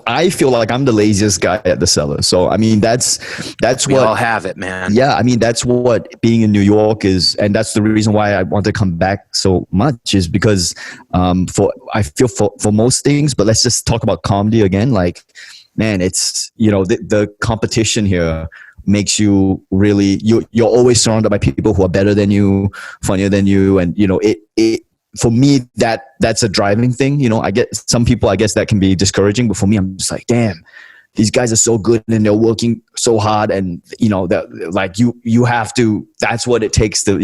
I feel like I'm the laziest guy at the Cellar. So I mean, that's we what all have it, man. Yeah, I mean, that's what being in New York is, and that's the reason why I want to come back so much is because I feel for most things, but let's just talk about comedy again. Like, man, it's the competition here makes you really you're always surrounded by people who are better than you, funnier than you, and it for me that's a driving thing. I get some people, I guess that can be discouraging, but for me, I'm just like, damn, these guys are so good and they're working so hard, and that like you have to. That's what it takes to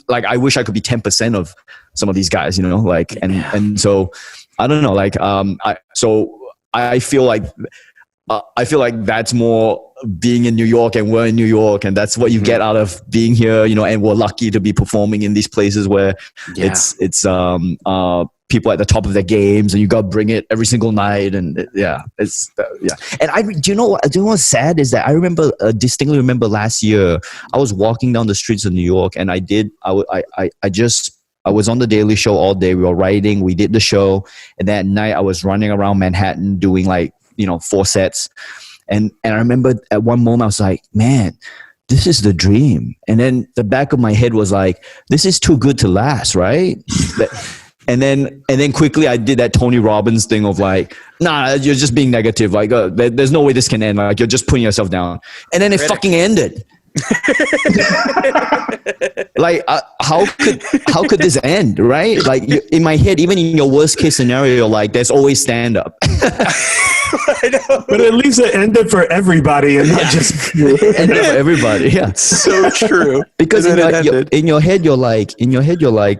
like. I wish I could be 10% of some of these guys, like and so I don't know, like I feel like that's more being in New York, and we're in New York, and that's what you get out of being here, and we're lucky to be performing in these places where it's people at the top of their games, and you got to bring it every single night, and it's. And do you know what's sad is that I distinctly remember last year I was walking down the streets of New York, and I was on the Daily Show all day. We were writing, we did the show, and that night I was running around Manhattan doing 4 sets, and I remember at one moment I was like, man, this is the dream. And then the back of my head was like, this is too good to last, right? And then quickly I did that Tony Robbins thing of like, nah, you're just being negative. Like, there's no way this can end. Like, you're just putting yourself down. And then it fucking ended. Like, how could this end, right? Like, in my head, even in your worst case scenario, like, there's always stand up. I know. But at least it ended for everybody and not just you. Ended for everybody. Yeah, so true. Because in your head, you're like,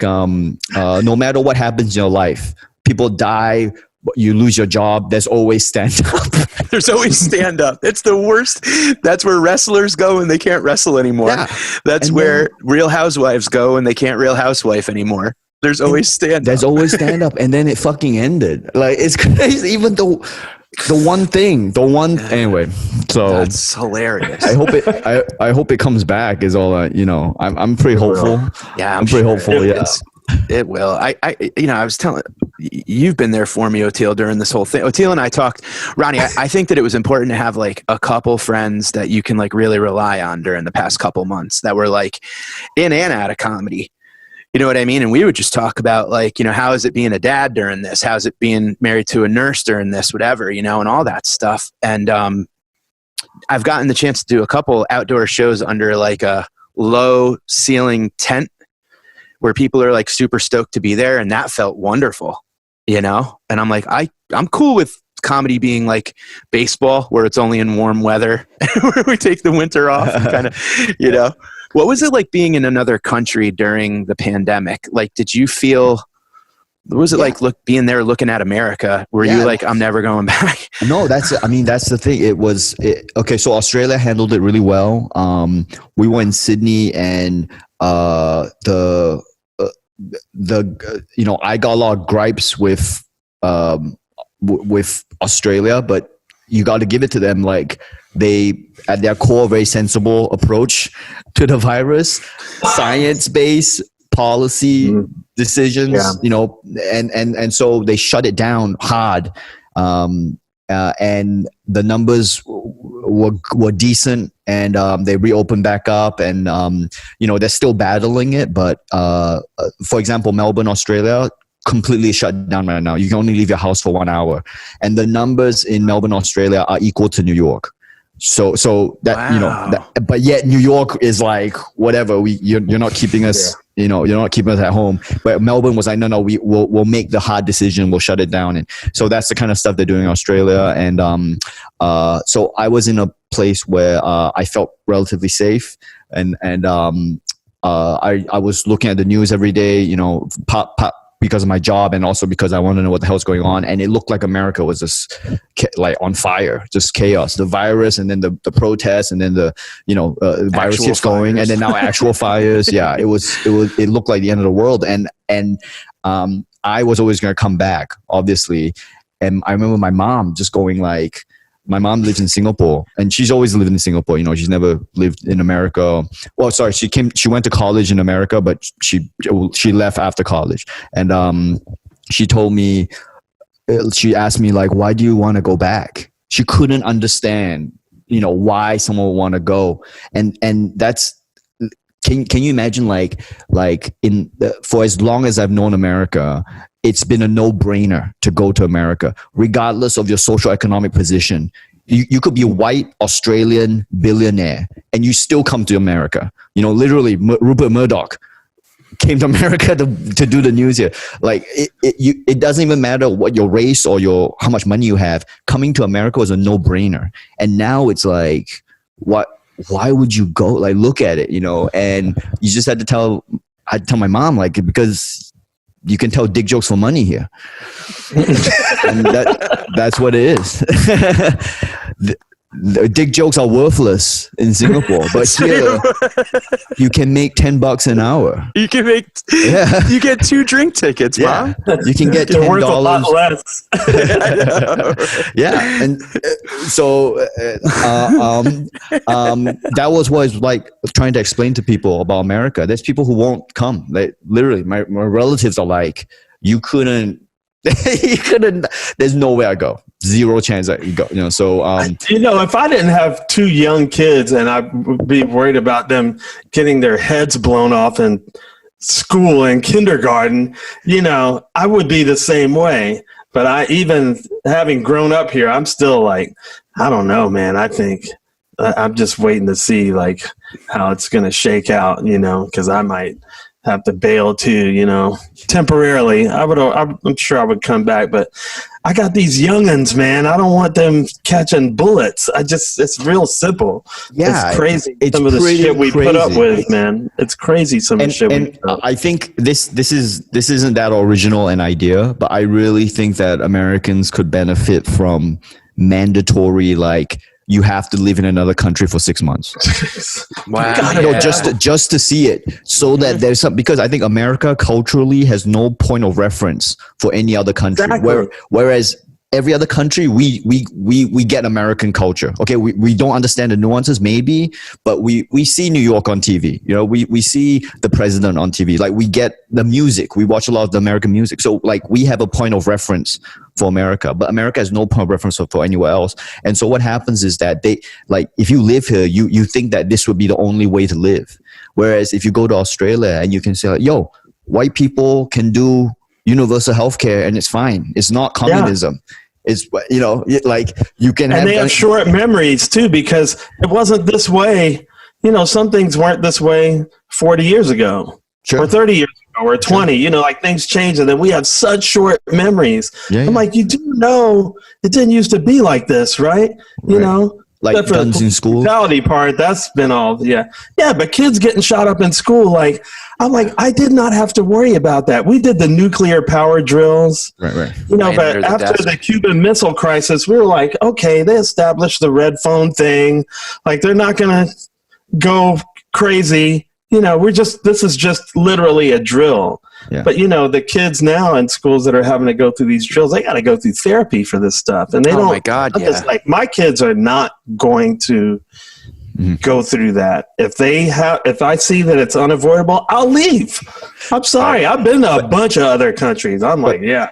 no matter what happens in your life, people die, you lose your job, there's always stand up. There's always stand up. It's the worst. That's where wrestlers go and they can't wrestle anymore. Yeah. That's where Real Housewives go and they can't Real Housewife anymore. There's always stand up. There's always stand up, and then it fucking ended. Like, it's crazy. Even the one thing, anyway. So that's hilarious. I hope it comes back. Is all I'm pretty hopeful. Yeah, I'm pretty hopeful. Yeah. It will. I was telling you've been there for me, Oteil, during this whole thing. Oteil and I talked, Ronnie. I think that it was important to have like a couple friends that you can like really rely on during the past couple months that were like in and out of comedy. You know what I mean? And we would just talk about like, how is it being a dad during this? How's it being married to a nurse during this, whatever, and all that stuff. And I've gotten the chance to do a couple outdoor shows under like a low ceiling tent where people are like super stoked to be there. And that felt wonderful, and I'm like, I'm cool with comedy being like baseball where it's only in warm weather where we take the winter off and kind of, What was it like being in another country during the pandemic? Like, did you feel, what was it like being there looking at America? Were you like, I'm never going back? No, that's the thing. Okay. So Australia handled it really well. We were in Sydney and I got a lot of gripes with Australia, but you got to give it to them. Like, they, at their core, very sensible approach to the virus, science-based policy decisions, and so they shut it down hard. And the numbers were decent, and they reopened back up, and they're still battling it. But for example, Melbourne, Australia, completely shut down right now. You can only leave your house for 1 hour, and the numbers in Melbourne, Australia are equal to New York. So that, but yet New York is like, whatever, you're not keeping us, you're not keeping us at home. But Melbourne was like, no, we'll make the hard decision. We'll shut it down. And so that's the kind of stuff they're doing in Australia. And so I was in a place where I felt relatively safe, and I was looking at the news every day, because of my job, and also because I wanted to know what the hell's going on. And it looked like America was just like on fire, just chaos. The virus, and then the protests, and then the virus keeps going, and then now actual fires. Yeah, it looked like the end of the world. And I was always going to come back, obviously. And I remember my mom just going like, my mom lives in Singapore, and she's always lived in Singapore. She's never lived in America. Well, sorry, she went to college in America, but she left after college. And she told me, she asked me like, why do you want to go back? She couldn't understand, why someone would want to go. And that's, can you imagine for as long as I've known America, it's been a no-brainer to go to America, regardless of your social economic position. You could be a white Australian billionaire, and you still come to America. Literally, Rupert Murdoch came to America to do the news here. Like, it doesn't even matter what your race or how much money you have. Coming to America was a no-brainer. And now it's like, why would you go? Like, look at it, and you just had to I'd tell my mom, like, because you can tell dick jokes for money here. And that's what it is. The dick jokes are worthless in Singapore, but here you can make $10 an hour. You can make, you get 2 drink tickets, Mom. You can get $10. Worth a lot less. Yeah, and so that was what I was like trying to explain to people about America. There's people who won't come. Like, literally, my relatives are like, you couldn't. There's nowhere I go. Zero chance that you go. So if I didn't have 2 young kids and I'd be worried about them getting their heads blown off in school and kindergarten, I would be the same way. But even having grown up here, I'm still like, I don't know, man. I think I'm just waiting to see like how it's going to shake out, because I might have to bail too, temporarily. I'm sure I would come back, but I got these young'uns, man. I don't want them catching bullets. it's real simple. Yeah, it's crazy. It's some of the shit we put up with, man. It's crazy. Some of the shit. And I think this isn't that original an idea, but I really think that Americans could benefit from mandatory, like, you have to live in another country for 6 months. Wow. Just to see it, so that there's some, because I think America culturally has no point of reference for any other country. Exactly. Whereas every other country, we get American culture. Okay, we don't understand the nuances maybe, but we see New York on TV. We see the president on TV. Like, we get the music. We watch a lot of the American music. So like, we have a point of reference for America, but America has no point of reference for anywhere else. And so what happens is that they, like, if you live here, you think that this would be the only way to live. Whereas if you go to Australia and you can say like, yo, white people can do universal healthcare and it's fine. It's not communism. It's, you know, like you can and they have short memories too, because it wasn't this way. You know, some things weren't this way 40 years ago or 30 years ago or 20, you know, like things change and then we have such short memories. I'm like, you do know it didn't used to be like this, right? You know, like guns in school. Brutality part, that's been all, yeah, but kids getting shot up in school, like, I'm like, I did not have to worry about that. We did the nuclear power drills, right. You know, but after the Cuban Missile Crisis, we were like, okay, they established the red phone thing. Like, they're not going to go crazy. You know, this is just literally a drill. Yeah. But, you know, the kids now in schools that are having to go through these drills, they got to go through therapy for this stuff. And they don't. Oh, my God, yeah. Like, my kids are not going to go through that. If I see that it's unavoidable, I'll leave. I'm sorry. I've been to a bunch of other countries. I'm like, you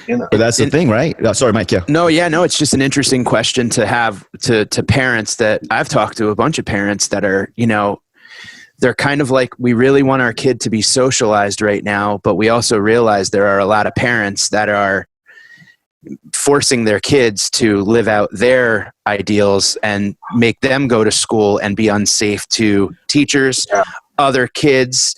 know. But that's the thing, right? Sorry, Mike. Yeah. No, it's just an interesting question to have to parents that I've talked to a bunch of parents that are, you know, they're kind of like, we really want our kid to be socialized right now, but we also realize there are a lot of parents that are forcing their kids to live out their ideals and make them go to school and be unsafe to teachers, other kids'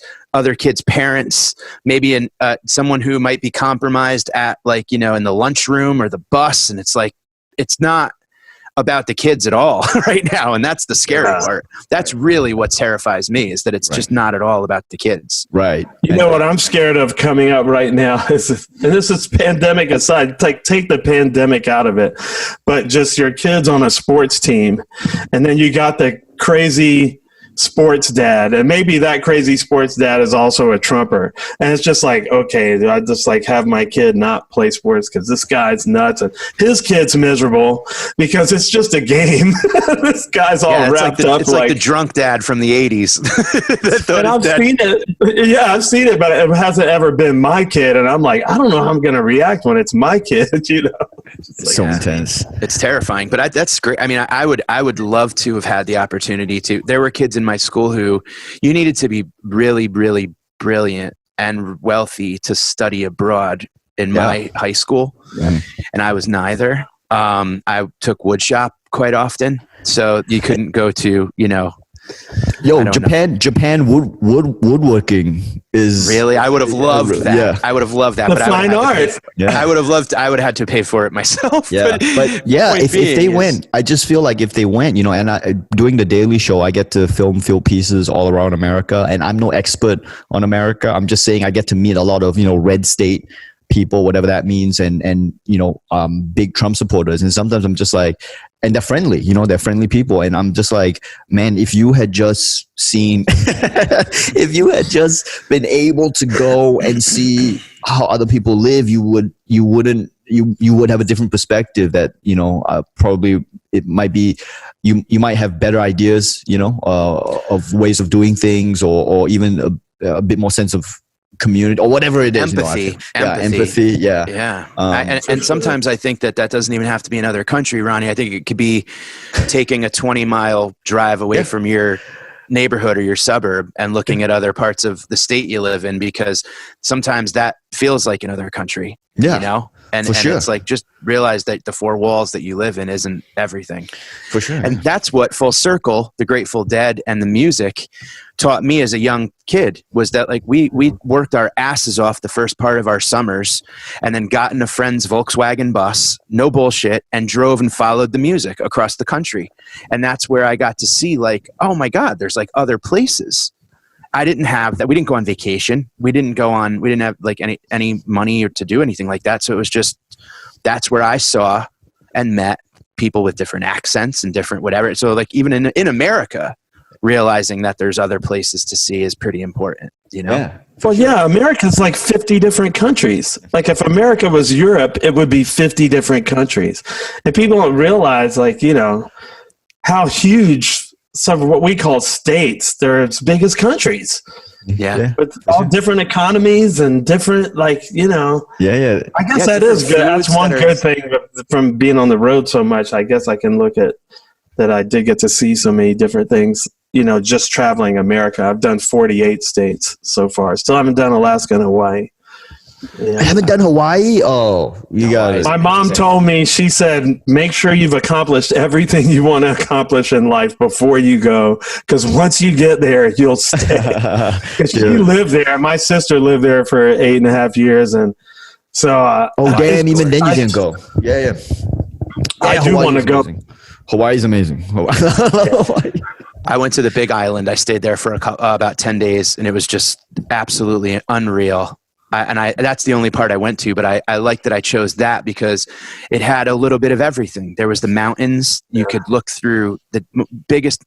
parents, maybe someone who might be compromised at, like, you know, in the lunchroom or the bus. And it's like, it's not about the kids at all right now. And that's the scary part. That's really what terrifies me, is that it's just not at all about the kids. Right. You know what I'm scared of coming up right now is, and this is pandemic aside, take the pandemic out of it, but just your kids on a sports team. And then you got the crazy sports dad, and maybe that crazy sports dad is also a Trumper, and it's just like, okay, I just like have my kid not play sports because this guy's nuts and his kid's miserable because it's just a game. This guy's all wrapped up. It's like the drunk dad from the 80s. And I've seen it. Yeah, I've seen it, but it hasn't ever been my kid, and I'm like, I don't know how I'm going to react when it's my kid. You know, it's so intense. It's terrifying, but that's great. I mean, I would love to have had the opportunity to. There were kids in my school who you needed to be really, really brilliant and wealthy to study abroad in my high school. And I was neither. I took woodshop quite often, so you couldn't go to, you know, Japan woodworking is really. I would have loved that. Yeah. I would have loved that. The fine art. I would have loved. I would have had to pay for it myself. Yeah, but if they went, I just feel like if they went, you know, and doing the Daily Show, I get to film field pieces all around America, and I'm no expert on America. I'm just saying I get to meet a lot of, you know, red state people, whatever that means, and you know, big Trump supporters. And sometimes I'm just like, and they're friendly, you know, they're friendly people. And I'm just like, man, if you had just seen, if you had just been able to go and see how other people live, you would have a different perspective that, you know, probably it might be, you might have better ideas, you know, of ways of doing things, or even a bit more sense of community or whatever it is. Empathy. And sometimes I think that doesn't even have to be another country, Ronnie. I think it could be taking a 20-mile drive away from your neighborhood or your suburb and looking at other parts of the state you live in, because sometimes that feels like another country. You know? And it's like, just realize that the four walls that you live in isn't everything. For sure. And that's what Full Circle, the Grateful Dead, and the music taught me as a young kid, was that, like, we worked our asses off the first part of our summers and then got in a friend's Volkswagen bus, no bullshit, and drove and followed the music across the country. And that's where I got to see, like, oh my God, there's like other places. I didn't have that. We didn't go on vacation. We didn't have like any money or to do anything like that. So it was just, that's where I saw and met people with different accents and different whatever. So like even in America, realizing that there's other places to see is pretty important, you know? Yeah. Well, yeah, America's like 50 different countries. Like if America was Europe, it would be 50 different countries. And people don't realize, like, you know, how huge some of what we call states, they're as big as countries. Yeah. With all different economies and different, like, you know. Yeah. I guess that is good. That's one good thing from being on the road so much. I guess I can look at that. I did get to see so many different things, just traveling America. I've done 48 states so far. Still haven't done Alaska and Hawaii. Yeah. I haven't done Hawaii. Oh, you got it. My mom told me, she said, make sure you've accomplished everything you want to accomplish in life before you go. Because once you get there, you'll stay. Because she lived there. My sister lived there for 8.5 years. And so. Damn, even then you didn't go. Yeah. I do want to go. Hawaii's amazing. Hawaii. I went to the Big Island. I stayed there for about 10 days, and it was just absolutely unreal. That's the only part I went to, but I like that I chose that because it had a little bit of everything. There was the mountains. You could look through the biggest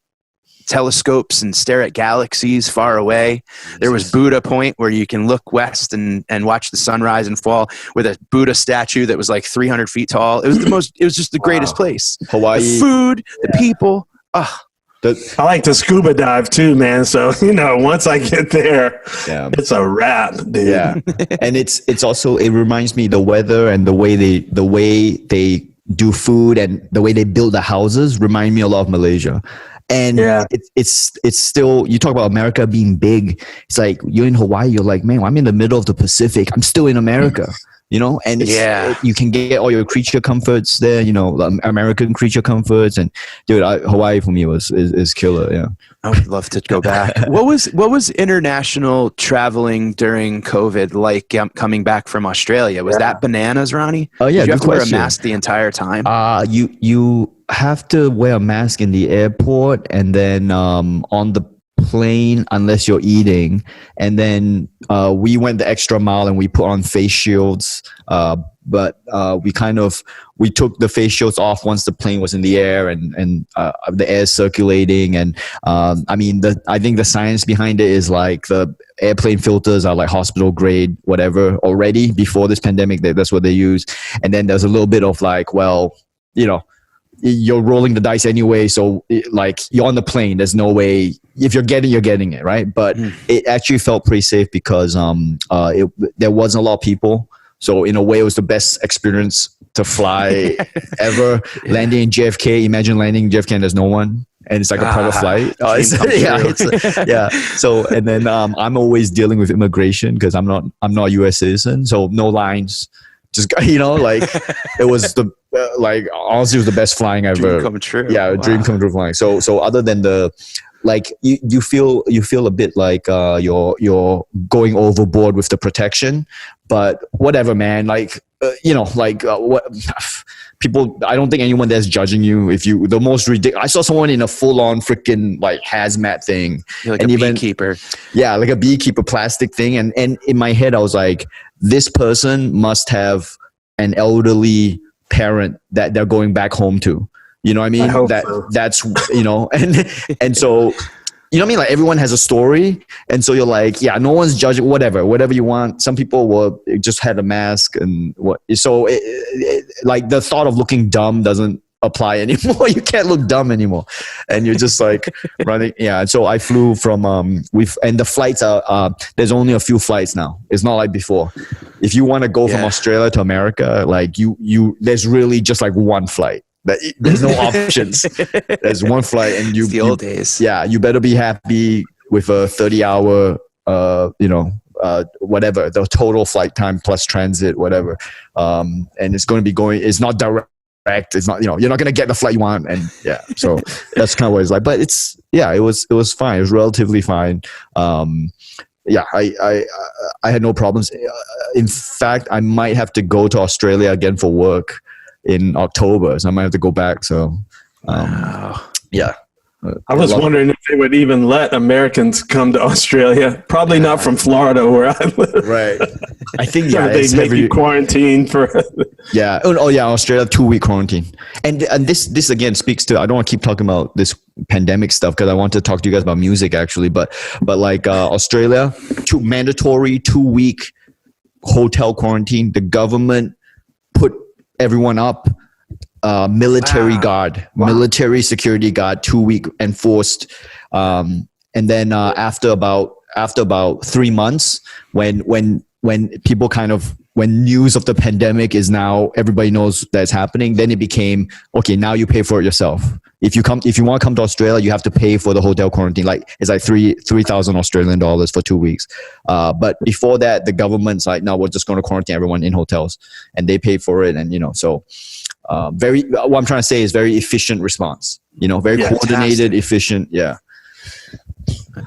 telescopes and stare at galaxies far away. There was Buddha Point where you can look west and watch the sun rise and fall with a Buddha statue that was like 300 feet tall. It was just the greatest place. Hawaii. The food, the people. I like to scuba dive too, man. So, once I get there, it's a wrap, dude. Yeah. And it's also, it reminds me the weather and the way they do food and the way they build the houses remind me a lot of Malaysia. And it's still, you talk about America being big. It's like you're in Hawaii. You're like, man, I'm in the middle of the Pacific. I'm still in America. And you can get all your creature comforts there, the American creature comforts, and dude, Hawaii for me is killer. Yeah, I would love to go back. What was international traveling during COVID like? Coming back from Australia, was that bananas, Ronnie? Oh yeah, did you have to wear a mask the entire time? You have to wear a mask in the airport, and then on the plane unless you're eating, and then we went the extra mile and we put on face shields, but we took the face shields off once the plane was in the air and the air circulating, and I think the science behind it is like the airplane filters are like hospital grade whatever already before this pandemic. That's what they use. And then there's a little bit of like, well, you're rolling the dice anyway, so like you're on the plane, there's no way, if you're getting it, right? But it actually felt pretty safe because there wasn't a lot of people, so in a way it was the best experience to fly ever. Landing in JFK, imagine landing in JFK and there's no one, and it's like a private flight. So and then I'm always dealing with immigration because I'm not a US citizen, so no lines. Just like it was the honestly it was the best flying ever. Dream come true. Yeah, dream come true flying. So other than the you feel a bit like you're going overboard with the protection, but whatever, man. What people, I don't think anyone there's judging you if you the most ridiculous. I saw someone in a full on freaking like hazmat thing, like a beekeeper. Yeah, like a beekeeper plastic thing, and in my head I was like, this person must have an elderly parent that they're going back home to. You know what I mean? That's and so you know what I mean? Like everyone has a story, and so you're like, yeah, no one's judging. Whatever you want. Some people just had a mask and what. So like the thought of looking dumb doesn't apply anymore. You can't look dumb anymore, and you're just like running. Yeah. And so I flew from and the flights are there's only a few flights now. It's not like before. If you want to go from Australia to America, like there's really just like one flight. There's no options. There's one flight, and it's the old days. Yeah, you better be happy with a 30-hour, whatever the total flight time plus transit, whatever. And it's going to be going. It's not direct. It's not. You're not going to get the flight you want, and yeah. So that's kind of what it's like. But it was fine. It was relatively fine. I had no problems. In fact, I might have to go to Australia again for work in October, so I might have to go back. So, yeah. I was wondering if they would even let Americans come to Australia. Probably not from Florida, where I live. Right. I think they make you quarantine for. Yeah. Oh yeah, Australia 2-week quarantine, and this again speaks to. I don't want to keep talking about this pandemic stuff because I want to talk to you guys about music actually, but like Australia, mandatory 2-week hotel quarantine. The government put everyone up. Military military security guard, 2-week enforced, and then after about 3 months, when people kind of when news of the pandemic is now everybody knows that it's happening, then it became okay. Now you pay for it yourself. If you want to come to Australia, you have to pay for the hotel quarantine. Like it's like 3,000 Australian dollars for 2 weeks. But before that, the government's like, no, we're just going to quarantine everyone in hotels, and they pay for it. And so what I'm trying to say is very efficient response. Very coordinated, efficient. Yeah.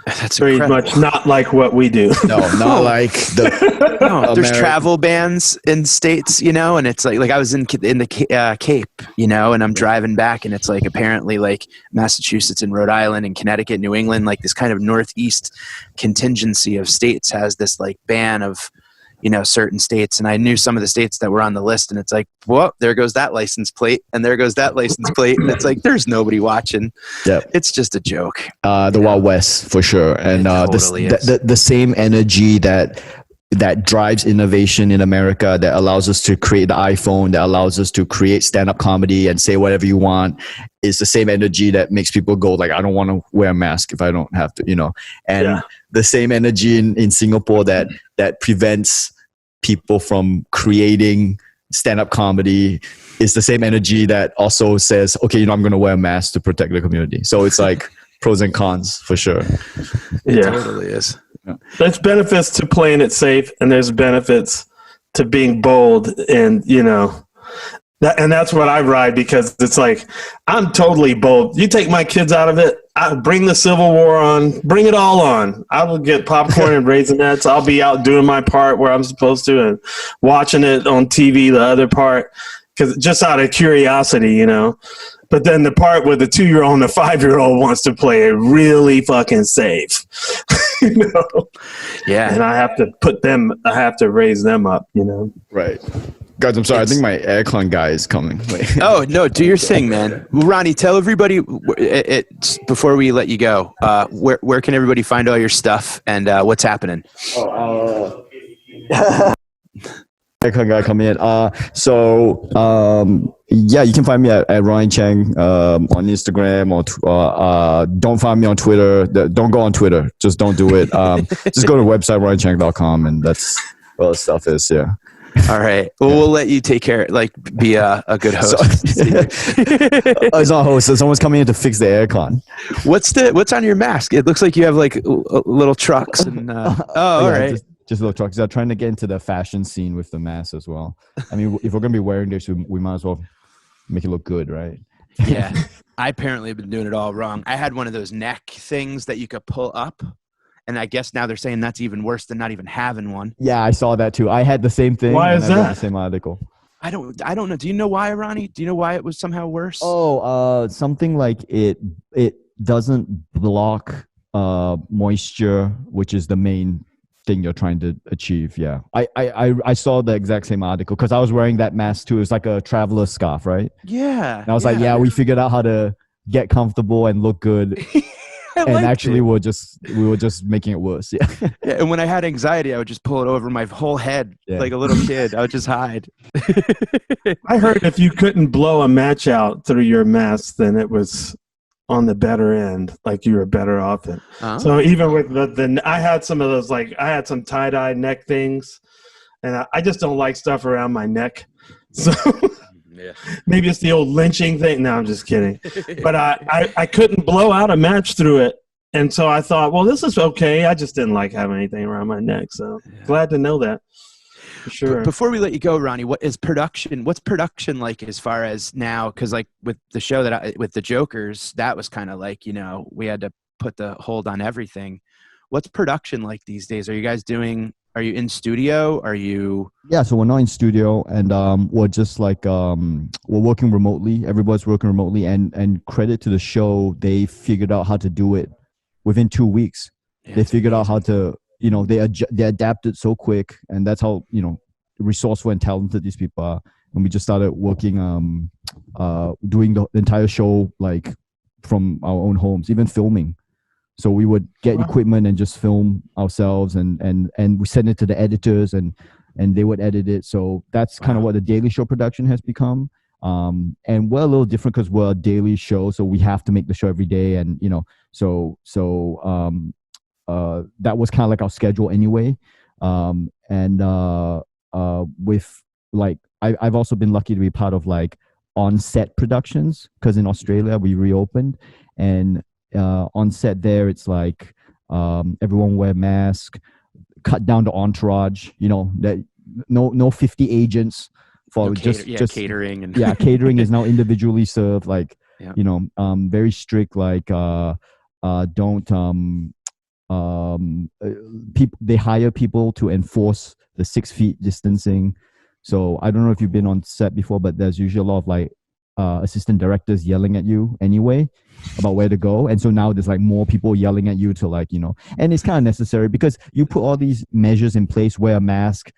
That's very incredible. much not like what we do. No, not like the. No, there's travel bans in states, and it's like I was in the Cape, and I'm driving back, and it's like apparently like Massachusetts and Rhode Island and Connecticut, New England, like this kind of northeast contingency of states has this like ban of certain states. And I knew some of the states that were on the list, and it's like, well, there goes that license plate, and there goes that license plate, and it's like there's nobody watching. Yeah, it's just a joke. The Wild West for sure, and totally the same energy that drives innovation in America, that allows us to create the iPhone, that allows us to create stand-up comedy and say whatever you want, is the same energy that makes people go like, I don't want to wear a mask if I don't have to, and the same energy in Singapore that prevents people from creating stand-up comedy is the same energy that also says, okay, I'm going to wear a mask to protect the community. So it's like pros and cons for sure. It totally is. Yeah. There's benefits to playing it safe, and there's benefits to being bold, and and that's what I ride, because it's like I'm totally bold. You take my kids out of it, I bring the Civil War on, bring it all on. I will get popcorn and Raisinets. I'll be out doing my part where I'm supposed to, and watching it on TV the other part, because just out of curiosity, But then the part where the 2-year-old and the 5-year-old wants to play it really fucking safe, Yeah. And I have to raise them up, Right. Guys, I'm sorry. I think my aircon guy is coming. Wait. Oh, no, do your thing, man. Ronny, tell everybody before we let you go, where can everybody find all your stuff and what's happening? Aircon guy coming in. You can find me at Ryan Cheng on Instagram, or don't find me on Twitter. Don't go on Twitter. Just don't do it. Just go to the website, ryancheng.com, and that's where the stuff is. Yeah. All right. Well, we'll let you take care. Like, be a good host. It's not a host. So someone's coming in to fix the aircon. What's on your mask? It looks like you have like little trucks. And all right. Just little trucks. They're trying to get into the fashion scene with the mask as well. I mean, if we're gonna be wearing this, we might as well make it look good, right? Yeah. I apparently have been doing it all wrong. I had one of those neck things that you could pull up. And I guess now they're saying that's even worse than not even having one. Yeah, I saw that too. I had the same thing. Why is that? The same article. I don't know. Do you know why, Ronny? Do you know why it was somehow worse? Something like it doesn't block moisture, which is the main thing you're trying to achieve. Yeah. I saw the exact same article because I was wearing that mask too. It's like a traveler scarf, right? Yeah. And I was like, we figured out how to get comfortable and look good. And actually, we were just making it worse. Yeah. Yeah. And when I had anxiety, I would just pull it over my whole head like a little kid. I would just hide. I heard if you couldn't blow a match out through your mask, then it was on the better end, like you were better off it. Uh-huh. So even with I had some of those, like I had some tie-dye neck things, and I just don't like stuff around my neck. So maybe it's the old lynching thing. No, I'm just kidding. But I couldn't blow out a match through it. And so I thought, well, this is okay. I just didn't like having anything around my neck. So glad to know that. For sure. Before we let you go, Ronny, what's production like as far as now? Because like with the show with the Jokers, that was kind of like, we had to put the hold on everything. What's production like these days? Are you in studio? Yeah, so we're not in studio, and we're just like we're working remotely. Everybody's working remotely, and credit to the show, they figured out how to do it within 2 weeks. Yeah, they figured out how to, they adapted so quick, and that's how resourceful and talented these people are. And we just started working, doing the entire show like from our own homes, even filming. So we would get equipment and just film ourselves, and we send it to the editors, and they would edit it. So that's kind of what the Daily Show production has become. And we're a little different because we're a daily show, so we have to make the show every day. And so that was kind of like our schedule anyway. with like I've also been lucky to be part of like on-set productions, because in Australia we reopened, and on set there it's like everyone wear mask, cut down the entourage, you know, that no 50 agents for No just catering and catering is now individually served, like Yeah. you know, very strict, like don't people, they hire people to enforce the 6 feet distancing. So I don't know if you've been on set before, but there's usually a lot of like assistant directors yelling at you anyway about where to go, and so now there's like more people yelling at you to, like, you know, and it's kind of necessary because you put all these measures in place, wear a mask,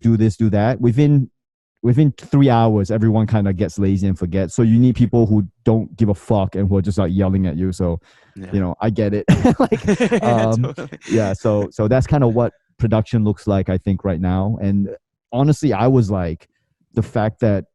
do this, do that. Within 3 hours, everyone kind of gets lazy and forgets. So you need people who don't give a fuck and who are just like yelling at you. So, you know, I get it. Like, Totally. yeah. So that's kind of what production looks like, I think, right now. And honestly, I was like, the fact that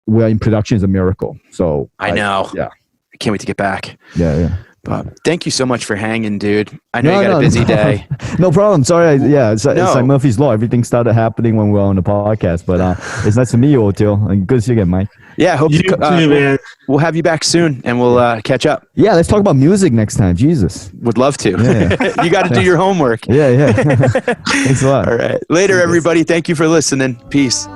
we're in production is a miracle. So I know. Yeah. I can't wait to get back. Yeah. But thank you so much for hanging, dude. I know you got a busy day. No problem. Sorry. It's No. like Murphy's Law. Everything started happening when we were on the podcast. But it's nice to meet you, Otil. And good to see you again, Mike. Yeah, I hope You too, man. we'll have you back soon, and we'll catch up. Yeah, let's talk about music next time. Jesus. Would love to. Yeah. You got to do your homework. Yeah. Thanks a lot. All right. Later, everybody. Thank you for listening. Peace.